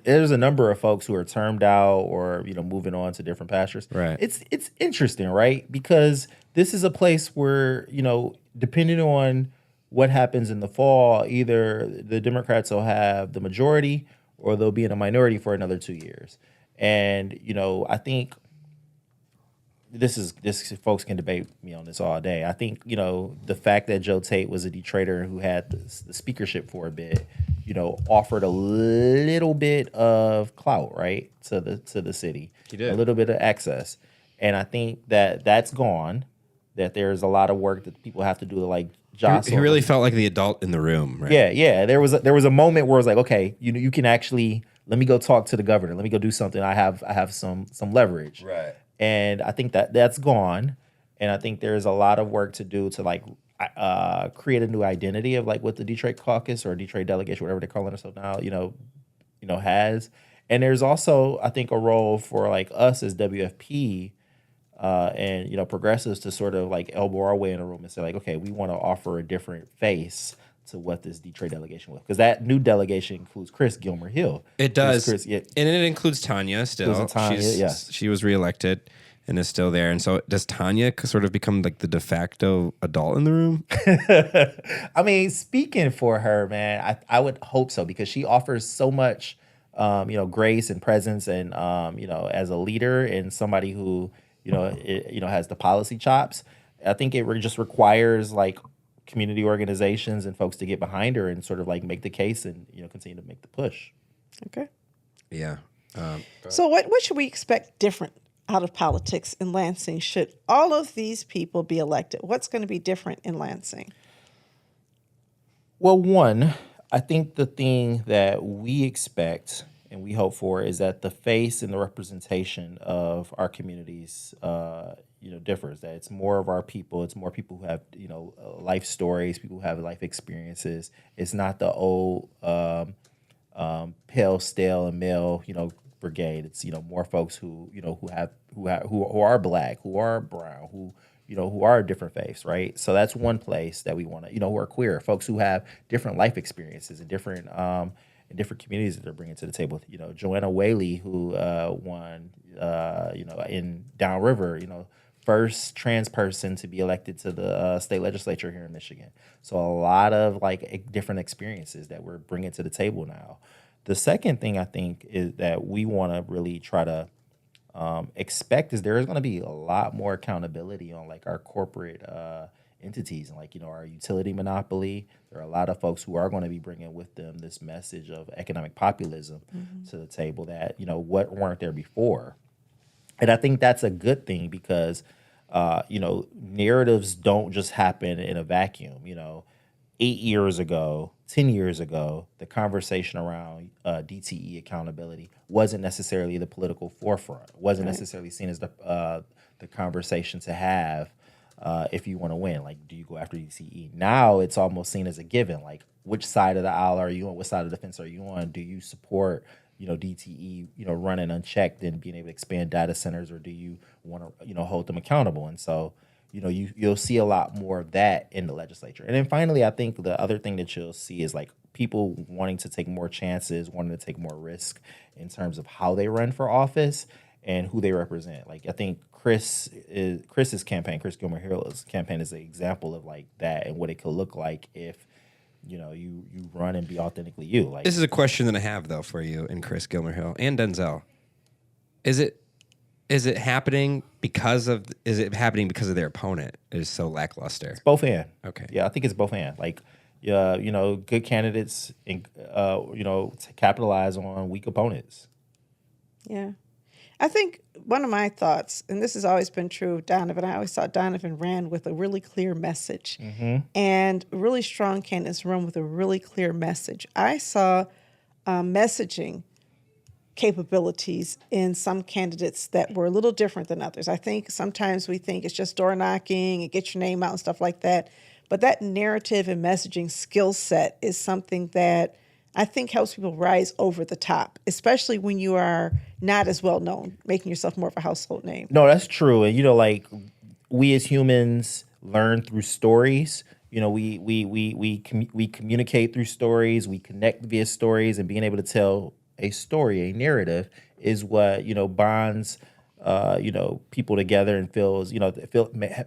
There's a number of folks who are termed out or moving on to different pastures. Right. It's interesting, right? Because this is a place where depending on what happens in the fall, either the Democrats will have the majority or they'll be in a minority for another 2 years. And I think this folks can debate me on this all day. I think the fact that Joe Tate was a Detroiter who had the speakership for a bit, offered a little bit of clout, right, to the city. He did. A little bit of access, and I think that that's gone. That there's a lot of work that people have to do to jostle. He really felt like the adult in the room, right? Yeah. There was a moment where it was okay, you can actually let me go talk to the governor. Let me go do something. I have some leverage. Right. And I think that's gone. And I think there's a lot of work to do to create a new identity of what the Detroit caucus or Detroit delegation, whatever they're calling themselves now, has. And there's also, I think, a role for us as WFP and progressives to sort of elbow our way in a room and say okay, we want to offer a different face to what this Detroit delegation was, because that new delegation includes Chris Gilmer Hill. It does, Chris, yeah. And it includes Tanya still. She was reelected and is still there. And so does Tanya sort of become the de facto adult in the room? I mean, speaking for her, man, I would hope so, because she offers so much, grace and presence, and as a leader and somebody who has the policy chops. I think it just requires community organizations and folks to get behind her and sort of make the case and continue to make the push. Okay. Yeah. So what should we expect different out of politics in Lansing should all of these people be elected? What's going to be different in Lansing? Well, one, I think the thing that we expect and we hope for is that the face and the representation of our communities, differs. That it's more of our people. It's more people who have, life stories, people who have life experiences. It's not the old pale, stale, and male, brigade. It's more folks who who are black, who are brown, who are different faiths, right? So that's one place that we want to, who are queer, folks who have different life experiences and different communities that they're bringing to the table. Joanna Whaley, who won, in Downriver, first trans person to be elected to the state legislature here in Michigan. So a lot of different experiences that we're bringing to the table now. The second thing I think is that we want to really try to expect is there is going to be a lot more accountability on our corporate entities and our utility monopoly. There are a lot of folks who are going to be bringing with them this message of economic populism to the table that what weren't there before, and I think that's a good thing because narratives don't just happen in a vacuum. 8 years ago, 10 years ago, the conversation around DTE accountability wasn't necessarily the political forefront. It wasn't necessarily seen as the conversation to have if you want to win. Do you go after DTE? Now it's almost seen as a given. Which side of the aisle are you on? What side of the fence are you on? Do you support DTE running unchecked and being able to expand data centers, or do you want to hold them accountable? And so you'll see a lot more of that in the legislature. And then finally, I think the other thing that you'll see is people wanting to take more chances, wanting to take more risk in terms of how they run for office and who they represent. I think Chris's campaign, Chris Gilmer Hill's campaign, is an example of that and what it could look like if you run and be authentically you. This is a question that I have though for you and Chris Gilmer Hill and Denzel. Is it happening because of their opponent is so lackluster? It's both and. Okay. Yeah, I think it's both and. Good candidates to capitalize on weak opponents. Yeah. I think one of my thoughts, and this has always been true of Donovan, I always thought Donovan ran with a really clear message. And really strong candidates run with a really clear message. I saw messaging capabilities in some candidates that were a little different than others. I think sometimes we think it's just door knocking and get your name out and stuff like that. But that narrative and messaging skill set is something that I think helps people rise over the top, especially when you are not as well known, making yourself more of a household name. No, that's true. And we as humans learn through stories. We communicate through stories. We connect via stories, and being able to tell a story, a narrative, is what bonds people together and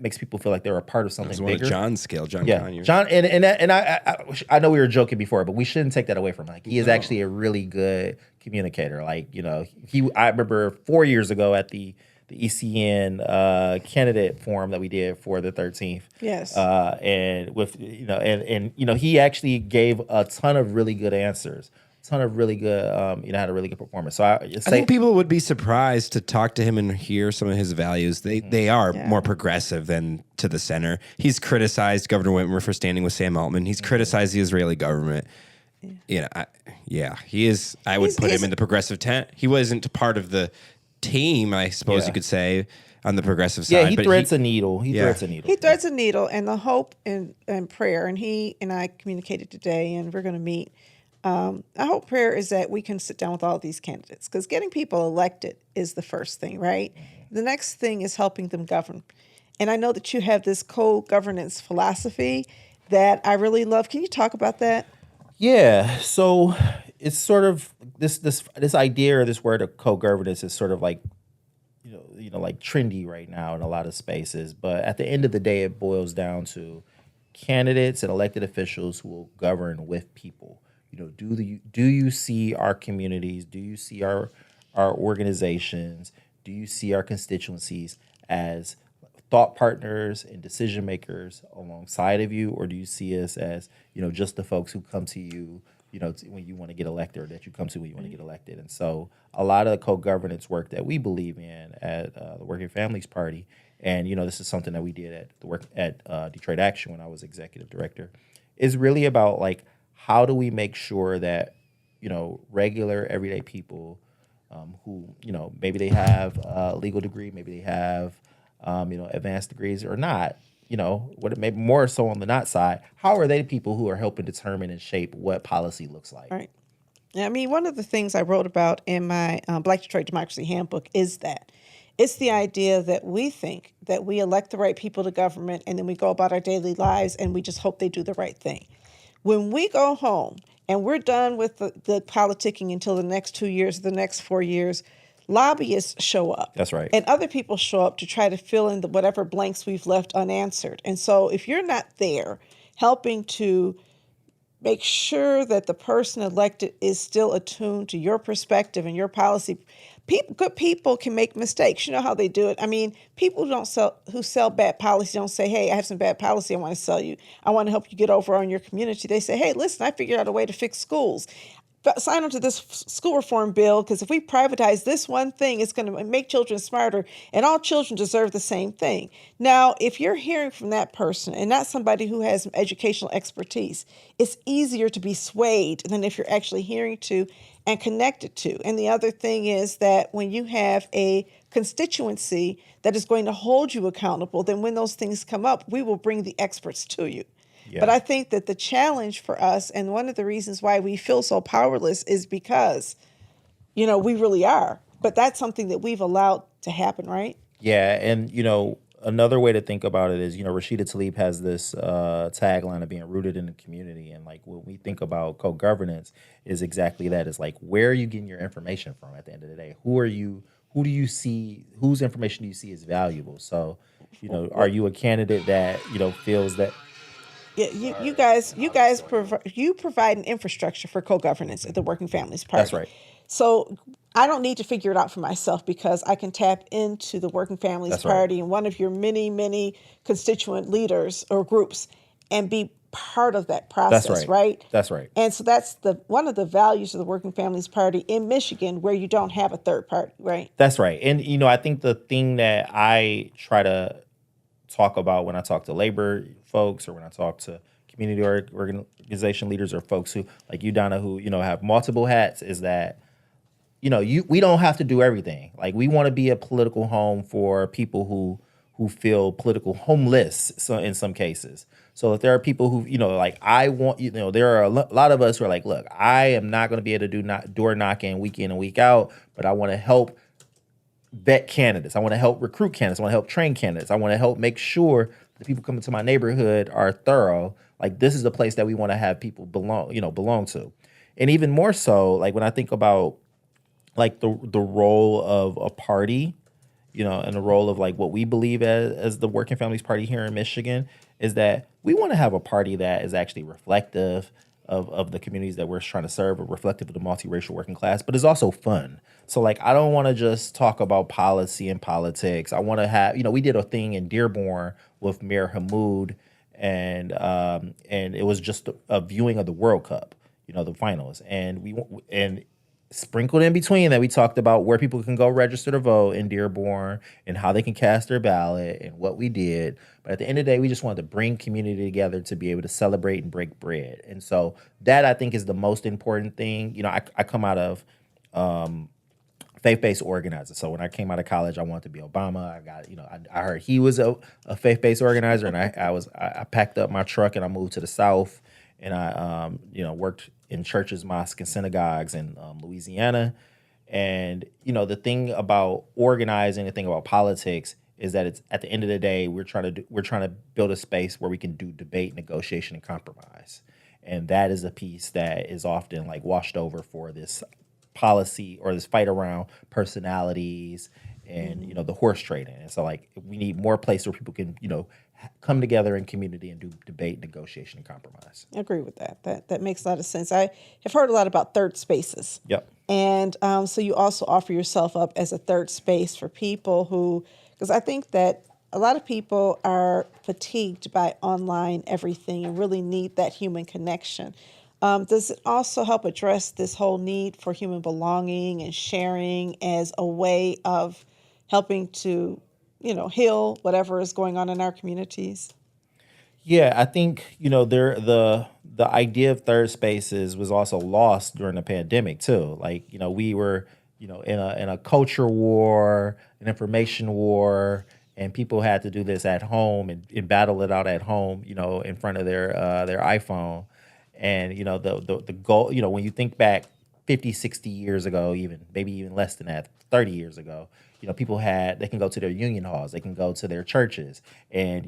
makes people feel like they're a part of something bigger. One of John's skill, John. John, and I know we were joking before, but we shouldn't take that away from him. He is actually a really good communicator. I remember 4 years ago at the ECN candidate forum that we did for the 13th. Yes. And with he actually gave a ton of really good answers. Ton of really good, had a really good performance. So I think people would be surprised to talk to him and hear some of his values. They are more progressive than to the center. He's criticized Governor Whitmer for standing with Sam Altman. He's criticized the Israeli government. He is. I would put him in the progressive tent. He wasn't part of the team, I suppose you could say, on the progressive side. Yeah, he threads a needle. He threads a needle, and the hope and prayer. And he and I communicated today, and we're going to meet. I hope prayer is that we can sit down with all these candidates, because getting people elected is the first thing, right? The next thing is helping them govern. And I know that you have this co-governance philosophy that I really love. Can you talk about that? Yeah. So it's sort of this idea or this word of co-governance is sort of trendy right now in a lot of spaces. But at the end of the day, it boils down to candidates and elected officials who will govern with people. Do you see our communities? Do you see our organizations? Do you see our constituencies as thought partners and decision makers alongside of you, or do you see us as just the folks who come to you, when you want to get elected, or that you come to when you want to get elected? And so a lot of the co-governance work that we believe in at the Working Families Party, and this is something that we did at Detroit Action when I was executive director, is really about like, how do we make sure that, regular everyday people who, maybe they have a legal degree, maybe they have, advanced degrees or not, what it may be more so on the not side, how are they the people who are helping determine and shape what policy looks like? Right. I mean, one of the things I wrote about in my Black Detroit Democracy Handbook is that it's the idea that we think that we elect the right people to government and then we go about our daily lives and we just hope they do the right thing. When we go home and we're done with the politicking until the next 2 years, the next 4 years, lobbyists show up. That's right. And other people show up to try to fill in whatever blanks we've left unanswered. And so if you're not there helping to make sure that the person elected is still attuned to your perspective and your policy. Good people can make mistakes. You know how they do it. I mean, people who sell bad policy don't say, hey, I have some bad policy I want to sell you. I want to help you get over on your community. They say, hey, listen, I figured out a way to fix schools. Sign on to this school reform bill, because if we privatize this one thing, it's going to make children smarter, and all children deserve the same thing. Now, if you're hearing from that person and not somebody who has some educational expertise, it's easier to be swayed than if you're actually hearing to and connected to. And the other thing is that when you have a constituency that is going to hold you accountable, then when those things come up, we will bring the experts to you. Yeah. But I think that the challenge for us, and one of the reasons why we feel so powerless, is because, we really are. But that's something that we've allowed to happen, right? Yeah, and, another way to think about it is, Rashida Tlaib has this tagline of being rooted in the community. And, like, when we think about co-governance is exactly that. It's like, where are you getting your information from at the end of the day? Who do you see, whose information do you see as valuable? So, are you a candidate that, feels that... Yeah, you guys provide an infrastructure for co-governance at the Working Families Party. That's right. So I don't need to figure it out for myself, because I can tap into the Working Families Party and one of your many, many constituent leaders or groups and be part of that process, right? That's right. And so that's one of the values of the Working Families Party in Michigan, where you don't have a third party, right? That's right. And, I think the thing that I try to talk about when I talk to labor folks or when I talk to community organization leaders or folks who, like you, Donna, who, have multiple hats, is that, we don't have to do everything. Like, we want to be a political home for people who feel political homeless, so in some cases. So if there are people who, like, I want, there are a lot of us who are like, look, I am not going to be able to do door knocking week in and week out, but I want to help vet candidates. I want to help recruit candidates. I want to help train candidates. I want to help make sure the people coming to my neighborhood are thorough. Like, this is the place that we want to have people belong to. And even more so, like, when I think about, like, the role of a party, and the role of, like, what we believe as the Working Families Party here in Michigan, is that we want to have a party that is actually reflective of the communities that we're trying to serve, or reflective of the multiracial working class, but it's also fun. So, like, I don't want to just talk about policy and politics. I want to have, we did a thing in Dearborn with Mayor Hamoud, and it was just a viewing of the World Cup, the finals, and sprinkled in between that, we talked about where people can go register to vote in Dearborn and how they can cast their ballot and what we did. But at the end of the day, we just wanted to bring community together to be able to celebrate and break bread. And so that, I think, is the most important thing. I come out of faith-based organizer. So when I came out of college, I wanted to be Obama. I got, I heard he was a faith-based organizer, and I packed up my truck and I moved to the South, and I worked in churches, mosques, and synagogues in Louisiana. And, the thing about organizing, the thing about politics is that it's, at the end of the day, we're trying to build a space where we can do debate, negotiation, and compromise. And that is a piece that is often, like, washed over for this policy or this fight around personalities and, the horse trading. And so, like, we need more place where people can, come together in community and do debate, negotiation, and compromise. I agree with that. That makes a lot of sense. I have heard a lot about third spaces. Yep. And so you also offer yourself up as a third space for people who, because I think that a lot of people are fatigued by online everything and really need that human connection. Does it also help address this whole need for human belonging and sharing as a way of helping to, heal whatever is going on in our communities? Yeah, I think the idea of third spaces was also lost during the pandemic too. Like we were in a culture war, an information war, and people had to do this at home and battle it out at home. In front of their iPhone, and the goal. When you think back 50, 60 years ago, even maybe even less than that, 30 years ago, people they can go to their union halls, they can go to their churches and,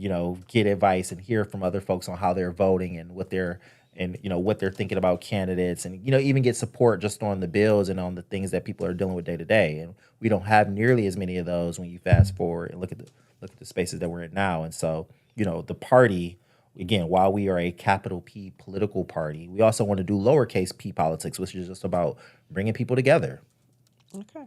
get advice and hear from other folks on how they're voting and what they're thinking about candidates and, even get support just on the bills and on the things that people are dealing with day to day. And we don't have nearly as many of those when you fast forward and look at the spaces that we're in now. And so, the party, again, while we are a capital P political party, we also want to do lowercase p politics, which is just about bringing people together. Okay.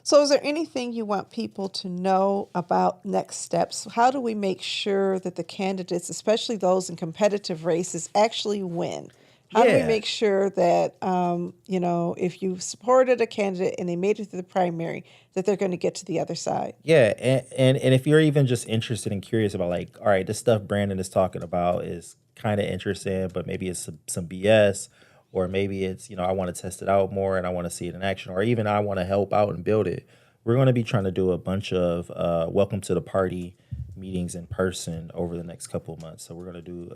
So is there anything you want people to know about next steps? How do we make sure that the candidates, especially those in competitive races, actually win? How do we make sure that, if you supported a candidate and they made it through the primary, that they're going to get to the other side? Yeah, and if you're even just interested and curious about like, all right, this stuff Branden is talking about is kind of interesting, but maybe it's some BS, or maybe it's, I want to test it out more and I want to see it in action, or even I want to help out and build it. We're going to be trying to do a bunch of welcome to the party meetings in person over the next couple of months. So we're going to do,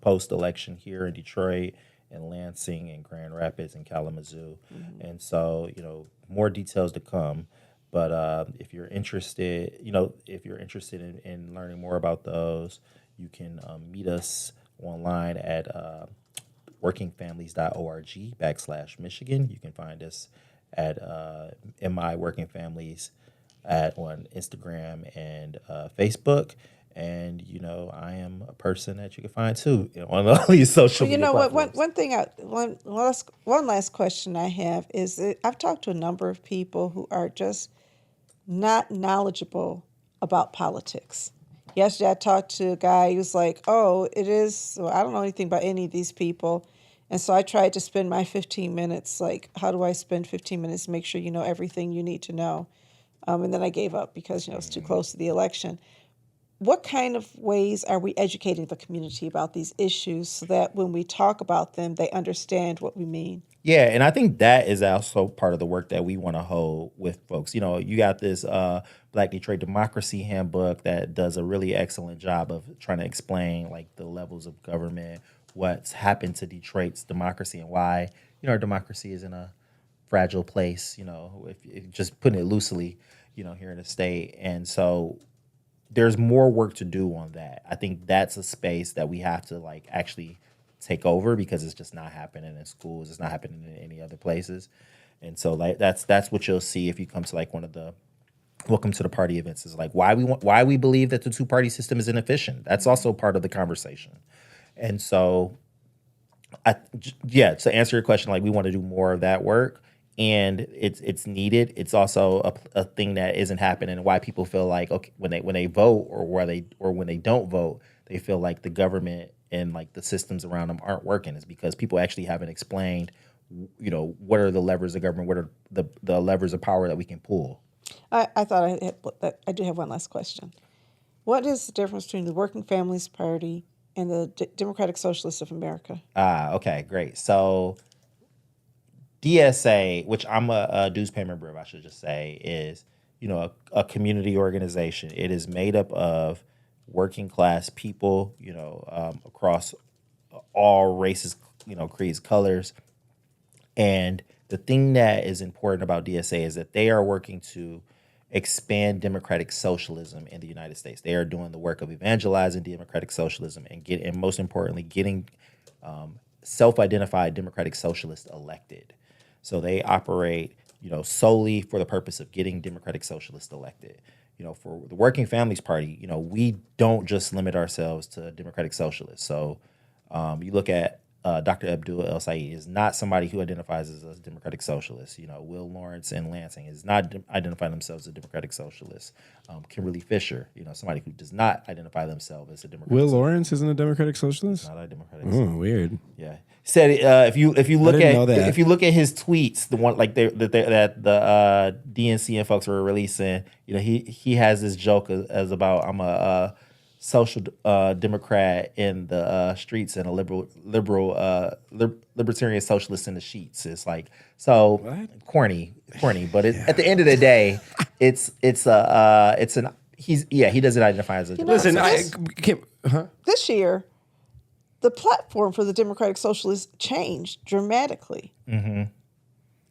post-election here in Detroit and Lansing and Grand Rapids and Kalamazoo. Mm-hmm. And so, more details to come. But if you're interested, in learning more about those, you can meet us online at workingfamilies.org/Michigan. You can find us at MI Working Families on Instagram and Facebook. And, I am a person that you can find too on all these social media platforms. One last question I have is that I've talked to a number of people who are just not knowledgeable about politics. Yesterday I talked to a guy who's like, I don't know anything about any of these people. And so I tried to spend my 15 minutes, like, how do I spend 15 minutes to make sure you know everything you need to know? And then I gave up because, it's too close to the election. What kind of ways are we educating the community about these issues so that when we talk about them, they understand what we mean? Yeah, and I think that is also part of the work that we want to hold with folks. You got this Black Detroit Democracy Handbook that does a really excellent job of trying to explain like the levels of government, what's happened to Detroit's democracy and why, our democracy is in a fragile place, if just putting it loosely, here in the state. And so there's more work to do on that. I think that's a space that we have to like actually take over because it's just not happening in schools. It's not happening in any other places. And so like that's what you'll see if you come to like one of the welcome to the party events is like why we believe that the two-party system is inefficient. That's also part of the conversation. And so to answer your question, like we want to do more of that work. And it's needed. It's also a thing that isn't happening, and why people feel like okay when they vote or when they don't vote, they feel like the government and like the systems around them aren't working. Is because people actually haven't explained, what are the levers of government, what are the levers of power that we can pull. I thought I do have one last question. What is the difference between the Working Families Party and the Democratic Socialists of America? Okay, great. So DSA, which I'm a dues payment member of, I should just say, is a community organization. It is made up of working class people, across all races, creeds, colors. And the thing that is important about DSA is that they are working to expand democratic socialism in the United States. They are doing the work of evangelizing democratic socialism and most importantly, getting self-identified democratic socialists elected. So they operate, solely for the purpose of getting democratic socialists elected. For the Working Families Party, we don't just limit ourselves to democratic socialists. So you look at Dr. Abdul is not somebody who identifies as a democratic socialist. Will Lawrence and Lansing is not identifying themselves as democratic socialists. Kimberly Fisher, somebody who does not identify themselves as a democratic Will socialist. Lawrence isn't a democratic socialist? Not a democratic Oh, socialist. weird. Yeah. Said if you look if you look at his tweets, the one like that the DNC and folks were releasing, he has this joke as about I'm a social Democrat in the streets and a libertarian socialist in the sheets. It's like corny. But at the end of the day, he doesn't identify as a Democrat. This year, the platform for the Democratic Socialists changed dramatically. Mm-hmm.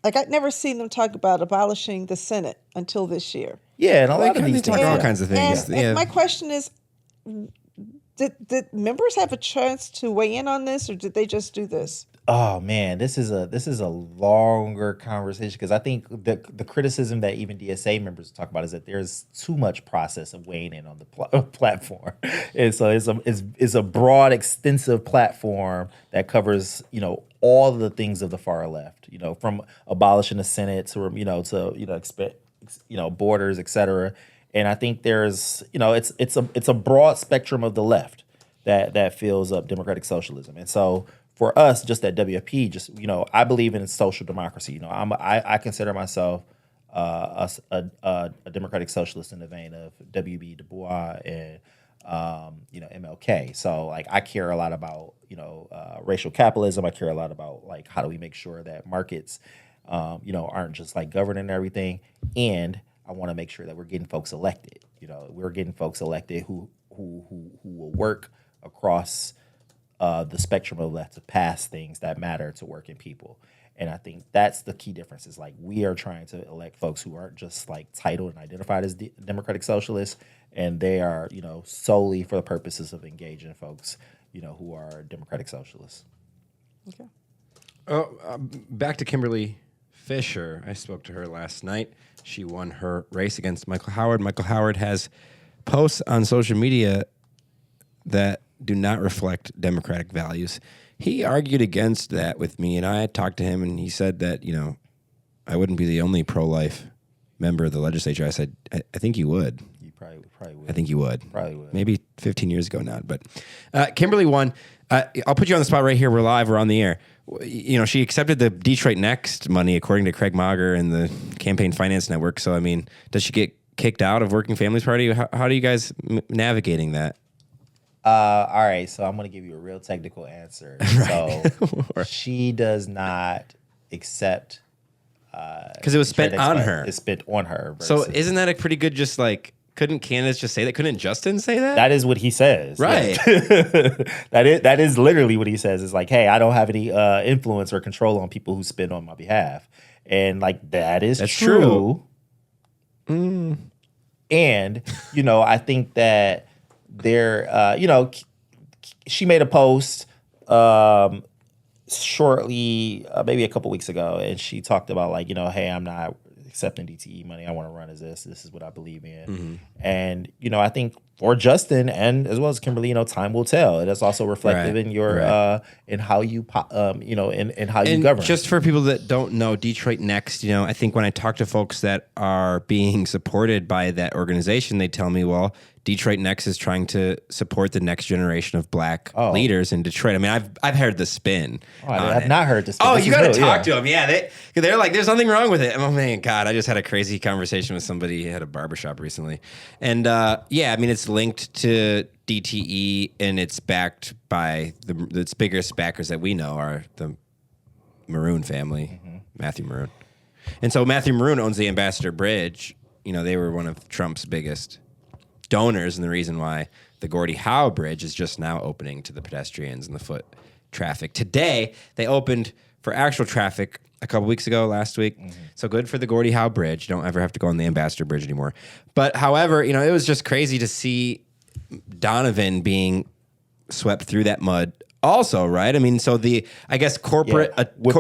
Like, I'd never seen them talk about abolishing the Senate until this year. Yeah, and a lot of these talk all kinds of things. And my question is, did members have a chance to weigh in on this, or did they just do this? Oh man, this is a longer conversation, because I think the criticism that even DSA members talk about is that there's too much process of weighing in on the platform, and so it's a broad, extensive platform that covers all the things of the far left, from abolishing the Senate to borders, etc. And I think there's it's a broad spectrum of the left that fills up democratic socialism, and so. For us, just at WFP, I believe in social democracy. I consider myself a democratic socialist in the vein of W.B. Du Bois and MLK. So I care a lot about racial capitalism. I care a lot about how do we make sure that markets aren't just governing everything, and I want to make sure that we're getting folks elected. We're getting folks elected who will work across the spectrum of left to pass things that matter to working people. And I think that's the key difference is we are trying to elect folks who aren't just titled and identified as democratic socialists, and they are, solely for the purposes of engaging folks, who are democratic socialists. Okay. Back to Kimberly Fisher. I spoke to her last night. She won her race against Michael Howard. Michael Howard has posts on social media that do not reflect democratic values. He argued against that with me, and I had talked to him, and he said that, I wouldn't be the only pro-life member of the legislature. I said, I think you would. You probably would. I think you would. Probably would. Maybe 15 years ago now. But Kimberly won. I'll put you on the spot right here. We're live. We're on the air. She accepted the Detroit Next money, according to Craig Mager and the Campaign Finance Network. So, does she get kicked out of Working Families Party? How are you guys navigating that? All right, so I'm going to give you a real technical answer. So she does not accept because it was spent on her. It's spent on her. So isn't that a pretty good couldn't candidates just say that? Couldn't Justin say that? That is what he says. Right. Yeah. that is literally what he says. It's hey, I don't have any influence or control on people who spend on my behalf. And that's true. Mm. And, I think that there, she made a post shortly, maybe a couple weeks ago, and she talked about hey, I'm not accepting DTE money. I want to run as this. This is what I believe in. Mm-hmm. And I think for Justin and as well as Kimberly, time will tell. That's also reflective in your in how you in how you govern. Just for people that don't know, Detroit Next, I think when I talk to folks that are being supported by that organization, they tell me, well, Detroit Next is trying to support the next generation of black leaders in Detroit. I've heard the spin. I've not heard the spin. Oh, you got to talk to them. Yeah, they're like, there's nothing wrong with it. Oh, man, God, I just had a crazy conversation with somebody at a barbershop recently. And it's linked to DTE, and it's backed by its biggest backers that we know are the Maroon family, Matthew Maroon. And so Matthew Maroon owns the Ambassador Bridge. They were one of Trump's biggest donors, and the reason why the Gordie Howe Bridge is just now opening to the pedestrians and the foot traffic. Today, they opened for actual traffic a couple weeks ago, last week. Mm-hmm. So good for the Gordie Howe Bridge. Don't ever have to go on the Ambassador Bridge anymore. But however, it was just crazy to see Donovan being swept through that mud also, right? So corporate,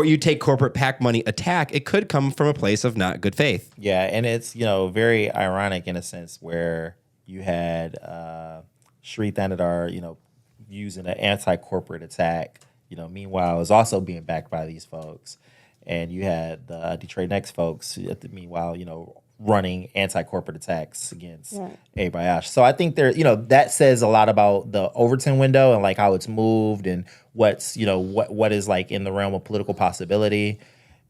you take corporate PAC money attack, it could come from a place of not good faith. Yeah, and it's, very ironic in a sense where you had Sri Thanadar, using an anti-corporate attack. Meanwhile, is also being backed by these folks, and you had the Detroit Next folks. Meanwhile, running anti-corporate attacks against Abayash. So I think that says a lot about the Overton window and how it's moved and what's what is in the realm of political possibility.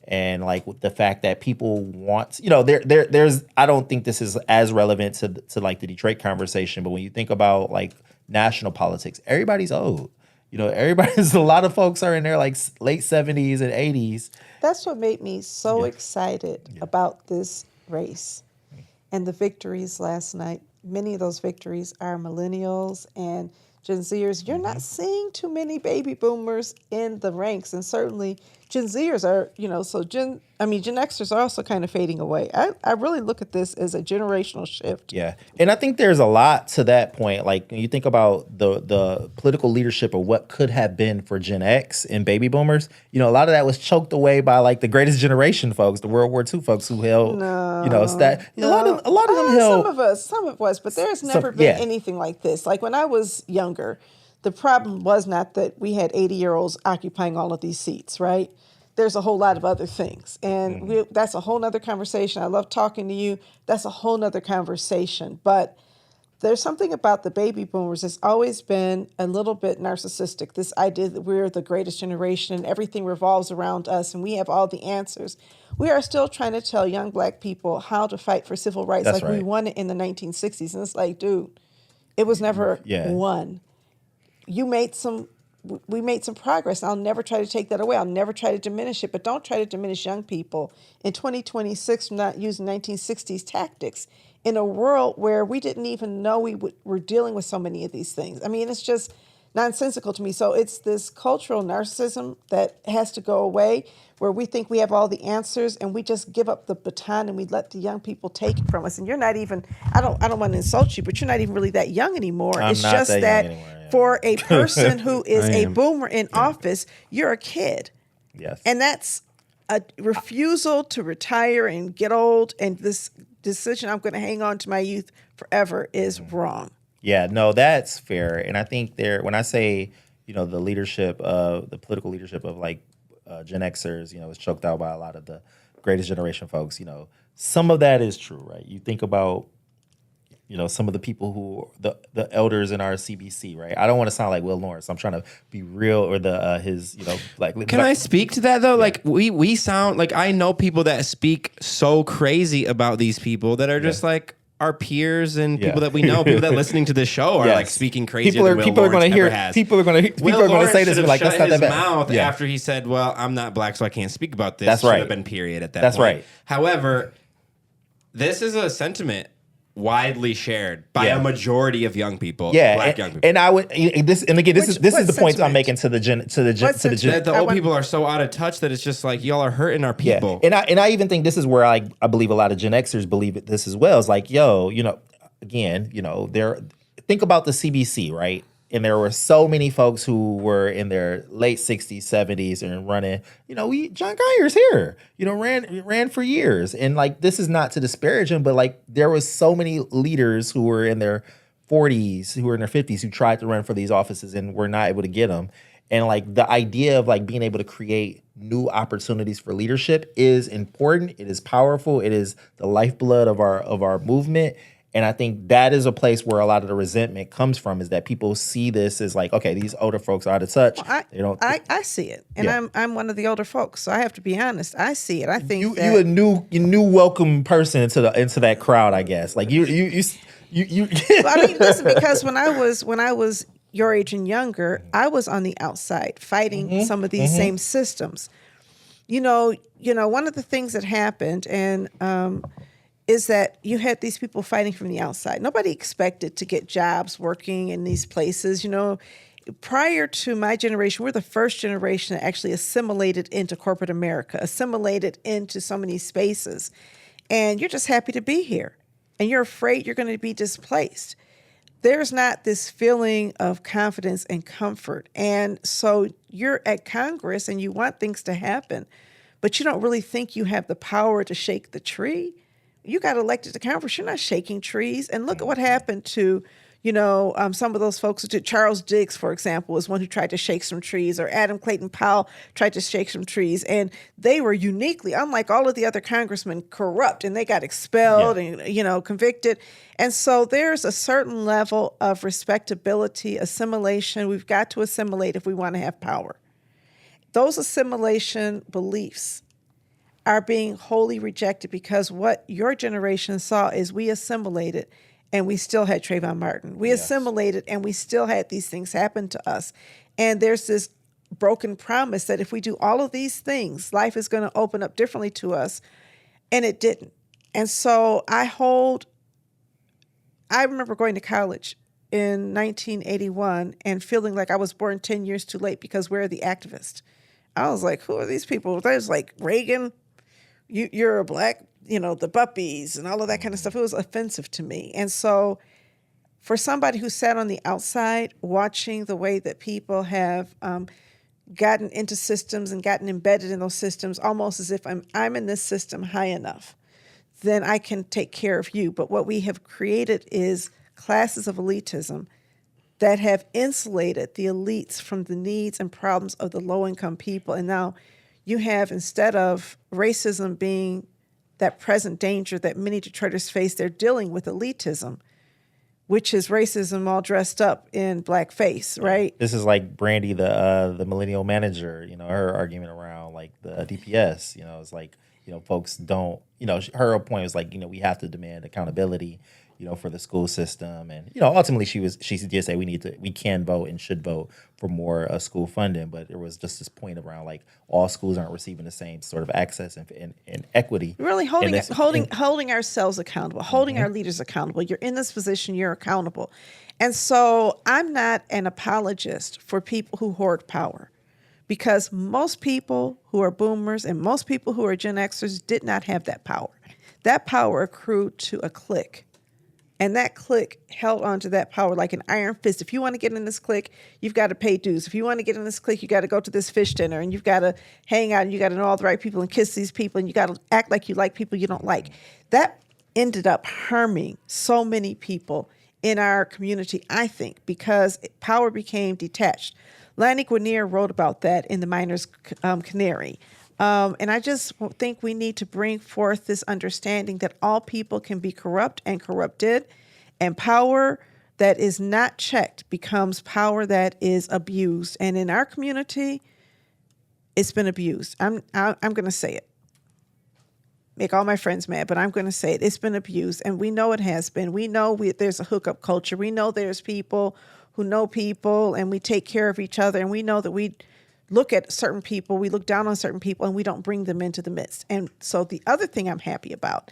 And like with the fact that people want, you know, there's I don't think this is as relevant to like the Detroit conversation, but when you think about like national politics, everybody's old. You know, everybody's a lot of folks are in their like late 70s and 80s. That's what made me so excited about this race and the victories last night. Many of those victories are millennials and Gen Zers. You're not seeing too many baby boomers in the ranks, and certainly Gen Zers are, you know, Gen Xers are also kind of fading away. I really look at this as a generational shift. Yeah. And I think there's a lot to that point. Like when you think about the political leadership of what could have been for Gen X and baby boomers, you know, a lot of that was choked away by like the greatest generation folks, the World War II folks who held, you know, a lot of them held. Some of us, but there's never been anything like this. Like when I was younger, the problem was not that we had 80-year-olds occupying all of these seats, right? There's a whole lot of other things. And that's a whole nother conversation. I love talking to you. That's a whole nother conversation. But there's something about the baby boomers that's always been a little bit narcissistic. This idea that we're the greatest generation and everything revolves around us and we have all the answers. We are still trying to tell young black people how to fight for civil rights we won it in the 1960s. And it's like, dude, it was never won. We made some progress. I'll never try to take that away. I'll never try to diminish it, but don't try to diminish young people in 2026 from not using 1960s tactics in a world where we didn't even know we were dealing with so many of these things. I mean, it's just nonsensical to me. So it's this cultural narcissism that has to go away, where we think we have all the answers and we just give up the baton and we let the young people take it from us. And you're not even, I don't want to insult you, but you're not even really that young anymore. I'm it's not just that anymore, for a person who is a boomer in office, you're a kid. Yes. And that's a refusal to retire and get old. And this decision, I'm going to hang on to my youth forever, is wrong. Yeah, no, that's fair. And I think when I say, you know, the political leadership of like Gen Xers, you know, is choked out by a lot of the greatest generation folks, you know, some of that is true, right? You think about, you know, some of the people who the elders in our CBC, right? I don't want to sound like Will Lawrence. I'm trying to be real, or his, you know, like. Can I speak to that though? Yeah. Like we sound like, I know people that speak so crazy about these people that are just like our peers and people that we know, people that listening to this show are like speaking crazy. People are going to hear. People are going to say this, like that's not that bad. Mouth after he said, "Well, I'm not black, so I can't speak about this." That's right. Should have been period at that. That's point. right. However, this is a sentiment widely shared by a majority of young people, black young people. And I would this is the point I'm making to the gen. The old people are so out of touch that it's just like, y'all are hurting our people. Yeah. And I even think this is where I believe a lot of Gen Xers believe this as well. It's like, yo, you know, again, you know, think about the CBC, right? And there were so many folks who were in their late 60s, 70s and running, you know, John Geyer's here, you know, ran for years. And like, this is not to disparage him, but like there was so many leaders who were in their 40s, who were in their 50s, who tried to run for these offices and were not able to get them. And like the idea of like being able to create new opportunities for leadership is important. It is powerful. It is the lifeblood of our movement. And I think that is a place where a lot of the resentment comes from, is that people see this as like, okay, these older folks are out of touch. Well, I see it, and I'm one of the older folks, so I have to be honest. I see it. I think you a new welcome person into that crowd, I guess. Like you. Well, I mean, listen, because when I was your age and younger, I was on the outside fighting some of these same systems. You know, one of the things that happened is that you had these people fighting from the outside. Nobody expected to get jobs working in these places. You know, prior to my generation, we're the first generation that actually assimilated into corporate America, assimilated into so many spaces. And you're just happy to be here. And you're afraid you're going to be displaced. There's not this feeling of confidence and comfort. And so you're at Congress and you want things to happen, but you don't really think you have the power to shake the tree. You got elected to Congress. You're not shaking trees. And look at what happened to, some of those folks. Charles Diggs, for example, was one who tried to shake some trees, or Adam Clayton Powell tried to shake some trees. And they were uniquely, unlike all of the other congressmen, corrupt, and they got expelled and, convicted. And so there's a certain level of respectability, assimilation. We've got to assimilate if we want to have power. Those assimilation beliefs are being wholly rejected because what your generation saw is we assimilated and we still had Trayvon Martin. We assimilated and we still had these things happen to us. And there's this broken promise that if we do all of these things, life is going to open up differently to us. And it didn't. And so I remember going to college in 1981 and feeling like I was born 10 years too late because we're the activists. I was like, who are these people? There's like Reagan, you're a black, the Buppies and all of that kind of stuff. It was offensive to me. And so for somebody who sat on the outside watching the way that people have gotten into systems and gotten embedded in those systems, almost as if I'm in this system high enough, then I can take care of you. But what we have created is classes of elitism that have insulated the elites from the needs and problems of the low-income people. And now you have, instead of racism being that present danger that many Detroiters face, they're dealing with elitism, which is racism all dressed up in blackface, right? This is like Brandy, the millennial manager, her argument around like the DPS, it's like, folks don't, her point was like, we have to demand accountability, for the school system. And, ultimately she did say we can vote and should vote for more school funding. But there was just this point around like all schools aren't receiving the same sort of access and equity. Really holding ourselves accountable, holding our leaders accountable. You're in this position, you're accountable. And so I'm not an apologist for people who hoard power, because most people who are boomers and most people who are Gen Xers did not have that power. That power accrued to a clique. And that clique held onto that power like an iron fist. If you want to get in this clique, you've got to pay dues. If you want to get in this clique, you got to go to this fish dinner and you've got to hang out and you got to know all the right people and kiss these people and you got to act like you like people you don't like. That ended up harming so many people in our community, I think, because power became detached. Lanny Guinier wrote about that in The Miner's Canary. And I just think we need to bring forth this understanding that all people can be corrupt and corrupted, and power that is not checked becomes power that is abused. And in our community, it's been abused. I'm going to say it. Make all my friends mad, but I'm going to say it. It's been abused, and we know it has been. We know there's a hookup culture. We know there's people who know people, and we take care of each other, and we know that we look at certain people, we look down on certain people, and we don't bring them into the midst. And so the other thing I'm happy about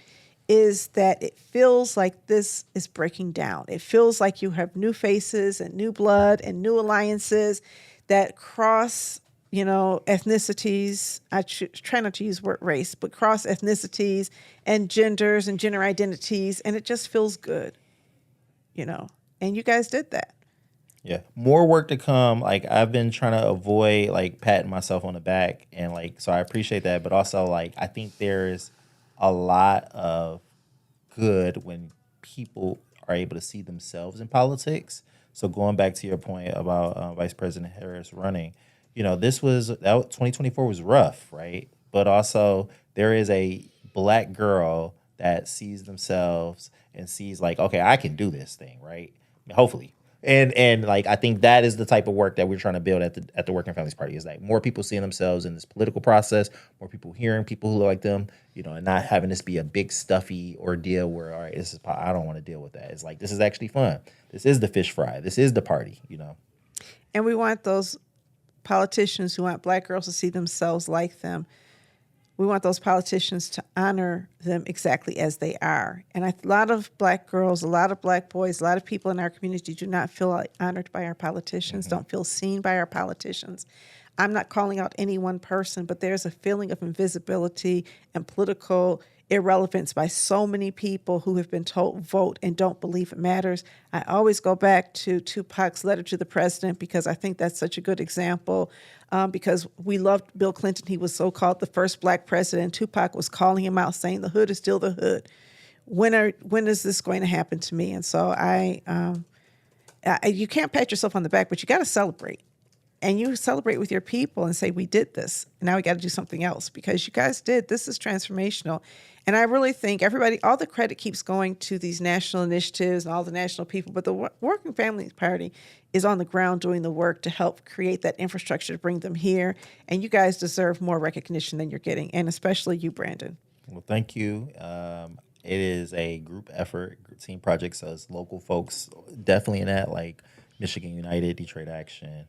is that it feels like this is breaking down. It feels like you have new faces and new blood and new alliances that cross, ethnicities. I try not to use the word race, but cross ethnicities and genders and gender identities. And it just feels good, and you guys did that. Yeah, more work to come. Like I've been trying to avoid like patting myself on the back, and like so I appreciate that. But also like I think there's a lot of good when people are able to see themselves in politics. So going back to your point about Vice President Harris running, 2024 was rough, right? But also there is a black girl that sees themselves and sees like, okay, I can do this thing, right? Hopefully. And like I think that is the type of work that we're trying to build at the Working Families Party, is like more people seeing themselves in this political process, more people hearing people who look like them, and not having this be a big stuffy ordeal where, all right, I don't want to deal with that. It's like, this is actually fun. This is the fish fry. This is the party, And we want those politicians who want black girls to see themselves like them. We want those politicians to honor them exactly as they are. And a lot of black girls, a lot of black boys, a lot of people in our community do not feel honored by our politicians, don't feel seen by our politicians. I'm not calling out any one person, but there's a feeling of invisibility and political irrelevance by so many people who have been told vote and don't believe it matters. I always go back to Tupac's letter to the president because I think that's such a good example. Because we loved Bill Clinton. He was so-called the first black president. Tupac was calling him out, saying the hood is still the hood. When is this going to happen to me? And so you can't pat yourself on the back, but you got to celebrate. and you celebrate with your people and say, we did this. And now we got to do something else because you guys did. This is transformational. And I really think everybody, all the credit keeps going to these national initiatives and all the national people, but the Working Families Party is on the ground doing the work to help create that infrastructure to bring them here. And you guys deserve more recognition than you're getting, and especially you, Branden. Well, thank you. It is a group effort, team project, so it's local folks definitely in that, like Michigan United, Detroit Action,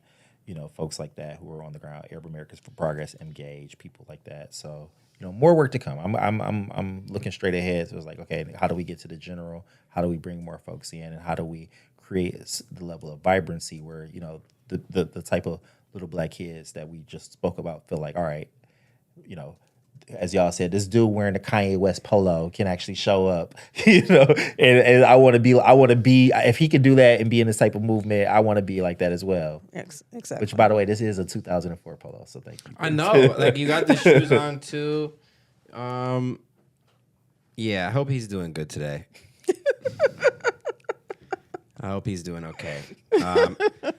folks like that who are on the ground, Arab Americans for Progress, Engage, people like that. So, more work to come. I'm looking straight ahead. So it's like, okay, how do we get to the general? How do we bring more folks in? And how do we create the level of vibrancy where, the type of little black kids that we just spoke about feel like, all right, as y'all said, this dude wearing the Kanye West polo can actually show up, and I want to be, if he can do that and be in this type of movement, I want to be like that as well. Exactly. Which, by the way, this is a 2004 polo, so thank you. I know, like you got the shoes on too. Yeah, I hope he's doing good today. I hope he's doing okay.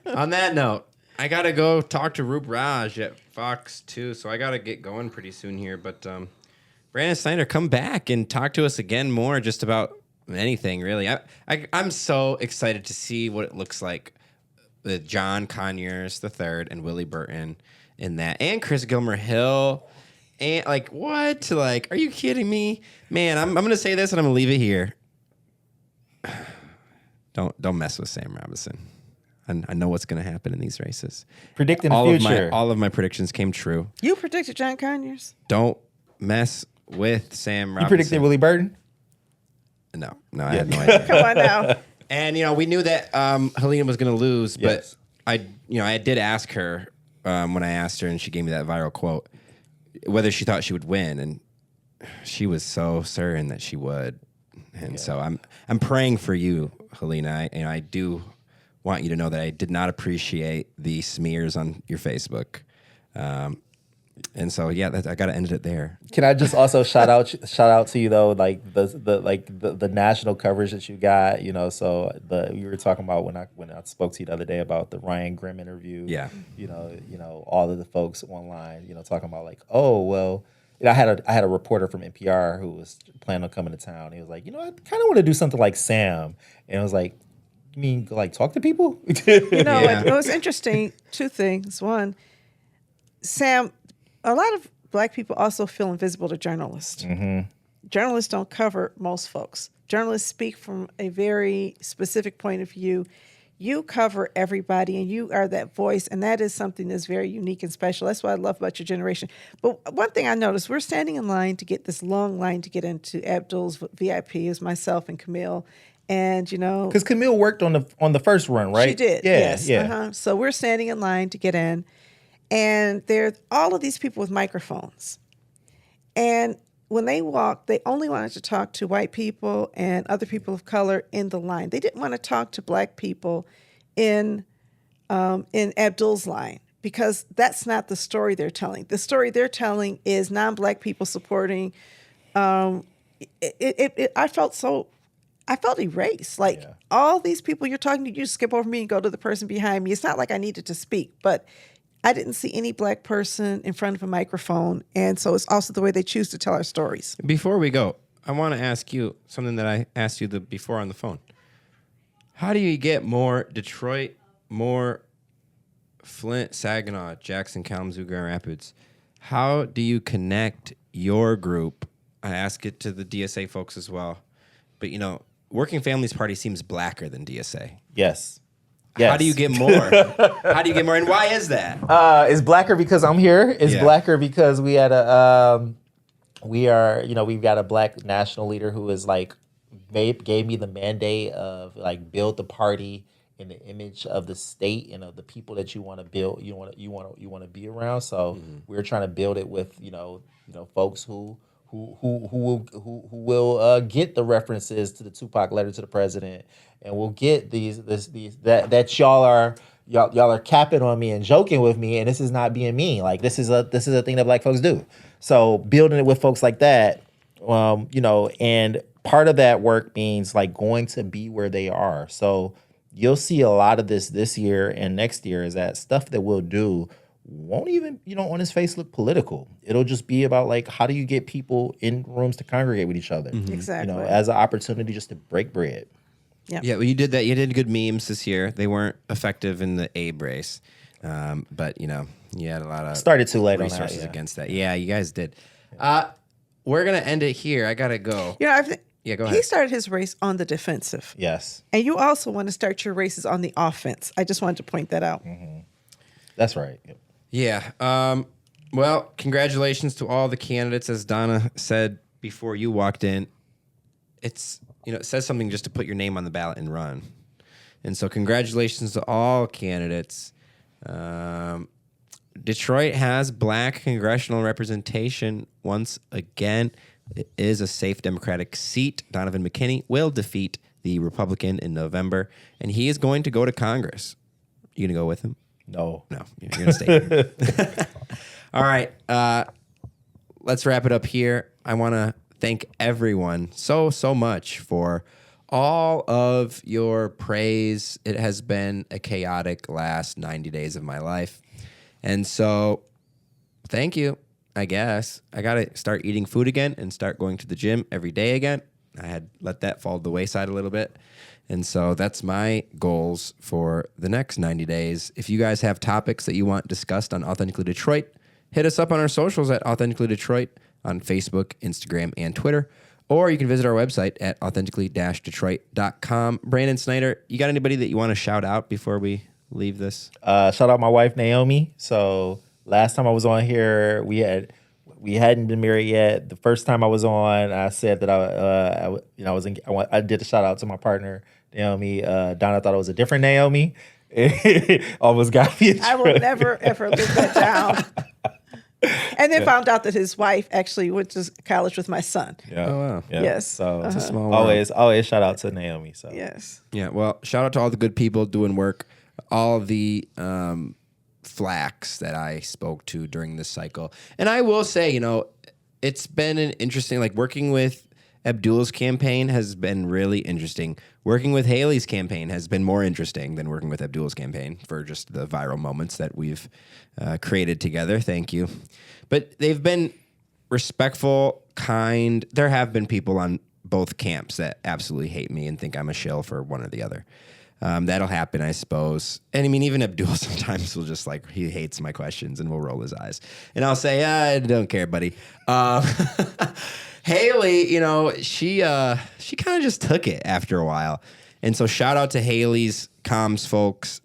On that note, I gotta go talk to Roop Raj at Fox 2, so I gotta get going pretty soon here. But Branden Snyder, come back and talk to us again more just about anything, really. I'm so excited to see what it looks like with John Conyers III and Willie Burton in that, and Chris Gilmer Hill. And like, what? Like, are you kidding me? Man, I'm gonna say this and I'm gonna leave it here. Don't mess with Sam Robinson. I know what's going to happen in these races. Predicting the future. All of my predictions came true. You predicted John Conyers. Don't mess with Sam Robinson. You predicted Willie Burton? No, I had no idea. Come on now. And we knew that Helena was going to lose, but Yes. I did ask her when I asked her, and she gave me that viral quote, whether she thought she would win, and she was so certain that she would. And so I'm praying for you, Helena. I do want you to know that I did not appreciate the smears on your Facebook, and so I got to end it there. Can I just also shout out to you though, like the national coverage that you got, So you were talking about when I spoke to you the other day about the Ryan Grimm interview. Yeah. All of the folks online, talking about like, oh well. I had a reporter from NPR who was planning on coming to town. He was like, I kind of want to do something like Sam, and I was like, you mean like talk to people? It was interesting. Two things. One, Sam, a lot of black people also feel invisible to journalists. Mm-hmm. Journalists don't cover most folks. Journalists speak from a very specific point of view. You cover everybody, and you are that voice, and that is something that's very unique and special. That's what I love about your generation. But one thing I noticed, we're standing in line to get this long line to get into Abdul's VIP. It was myself and Camille. And because Camille worked on the first run, right? She did. Yeah, yes. yeah. Uh-huh. So we're standing in line to get in, and there are all of these people with microphones. And when they walked, they only wanted to talk to white people and other people of color in the line. They didn't want to talk to black people in Abdul's line because that's not the story they're telling. The story they're telling is non-black people supporting. I felt erased. Like all these people you're talking to, you skip over me and go to the person behind me. It's not like I needed to speak, but I didn't see any black person in front of a microphone. And so it's also the way they choose to tell our stories. Before we go, I want to ask you something that I asked you before on the phone. How do you get more Detroit, more Flint, Saginaw, Jackson, Kalamazoo, Grand Rapids? How do you connect your group? I ask it to the DSA folks as well. But, Working Families Party seems blacker than DSA. Yes. How do you get more? How do you get more? And why is that? It's blacker because I'm here. It's blacker because we've got a black national leader who is like, gave me the mandate of like build the party in the image of the state and of the people that you want to build, you want to be around. So we're trying to build it with, folks who will get the references to the Tupac letter to the president, and will get these that y'all are capping on me and joking with me, and this is not being mean. Like this is a thing that black folks do. So building it with folks like that, and part of that work means like going to be where they are. So you'll see a lot of this year and next year is that stuff that we'll do won't even, on its face look political. It'll just be about like, how do you get people in rooms to congregate with each other? Exactly. As an opportunity just to break bread. Yep. Yeah, well, you did that. You did good memes this year. They weren't effective in the Abe race, but you had a lot of Started too late resources on that, against that. Yeah, you guys did. We're gonna end it here. I gotta go. I think Yeah, go ahead. he started his race on the defensive. Yes. And you also want to start your races on the offense. I just wanted to point that out. That's right. Yep. Yeah. Well, congratulations to all the candidates. As Donna said before you walked in, it's it says something just to put your name on the ballot and run. And so congratulations to all candidates. Detroit has black congressional representation once again. It is a safe Democratic seat. Donovan McKinney will defeat the Republican in November, and he is going to go to Congress. You going to go with him? No. No, you're going to stay here. All right. Let's wrap it up here. I want to thank everyone so much for all of your praise. It has been a chaotic last 90 days of my life. And so thank you, I guess. I got to start eating food again and start going to the gym every day again. I had let that fall to the wayside a little bit. And so that's my goals for the next 90 days. If you guys have topics that you want discussed on Authentically Detroit, hit us up on our socials at Authentically Detroit on Facebook, Instagram, and Twitter. Or you can visit our website at authentically-detroit.com. Branden, Snyder, you got anybody that you want to shout out before we leave this? Shout out my wife, Naomi. So last time I was on here, we hadn't been married yet. The first time I was on, I said that I did a shout out to my partner, Naomi. Donna thought it was a different Naomi. Almost got me. I will never, ever live that down. And then found out that his wife actually went to college with my son. Yeah. Oh, wow. Yeah. Yes. So It's a small world. always shout out to Naomi. So Yes. Yeah, well, shout out to all the good people doing work, all the flacks that I spoke to during this cycle. And I will say, it's been an interesting, working with Abdul's campaign has been really interesting. Working with Haley's campaign has been more interesting than working with Abdul's campaign for just the viral moments that we've created together. Thank you. But they've been respectful, kind. There have been people on both camps that absolutely hate me and think I'm a shill for one or the other. That'll happen, I suppose. And I mean, even Abdul sometimes will just he hates my questions and will roll his eyes. And I'll say, I don't care, buddy. Haley, she kind of just took it after a while. And so shout out to Haley's comms folks,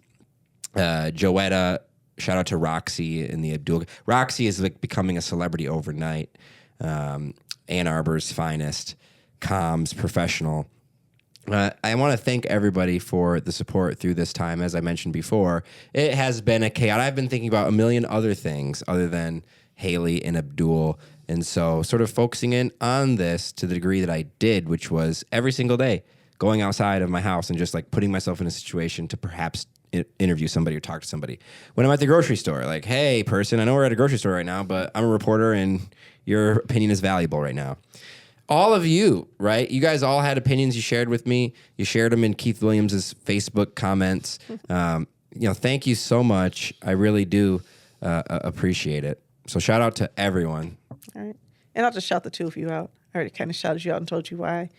Joetta, shout out to Roxy and the Abdul. Roxy is becoming a celebrity overnight. Ann Arbor's finest comms professional. I want to thank everybody for the support through this time. As I mentioned before, it has been a chaos. I've been thinking about a million other things other than Haley and Abdul. And so sort of focusing in on this to the degree that I did, which was every single day going outside of my house and just putting myself in a situation to perhaps interview somebody or talk to somebody. When I'm at the grocery store, hey, person, I know we're at a grocery store right now, but I'm a reporter and your opinion is valuable right now. All of you, right? You guys all had opinions you shared with me. You shared them in Keith Williams's Facebook comments. Thank you so much. I really do appreciate it. So shout out to everyone. All right. And I'll just shout the two of you out. I already kind of shouted you out and told you why.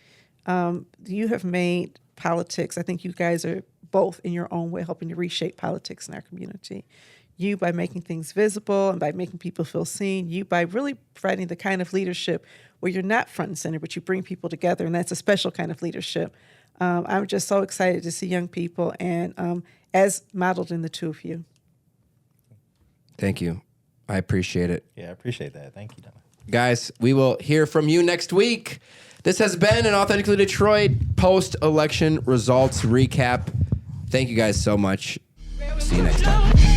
You have made politics, I think you guys are both in your own way helping to reshape politics in our community. You by making things visible and by making people feel seen. You by really providing the kind of leadership where you're not front and center, but you bring people together, and that's a special kind of leadership. I'm just so excited to see young people and as modeled in the two of you. Thank you. I appreciate it. Yeah, I appreciate that. Thank you, Donna. Guys, we will hear from you next week. This has been an Authentically Detroit post-election results recap. Thank you guys so much. See you next time.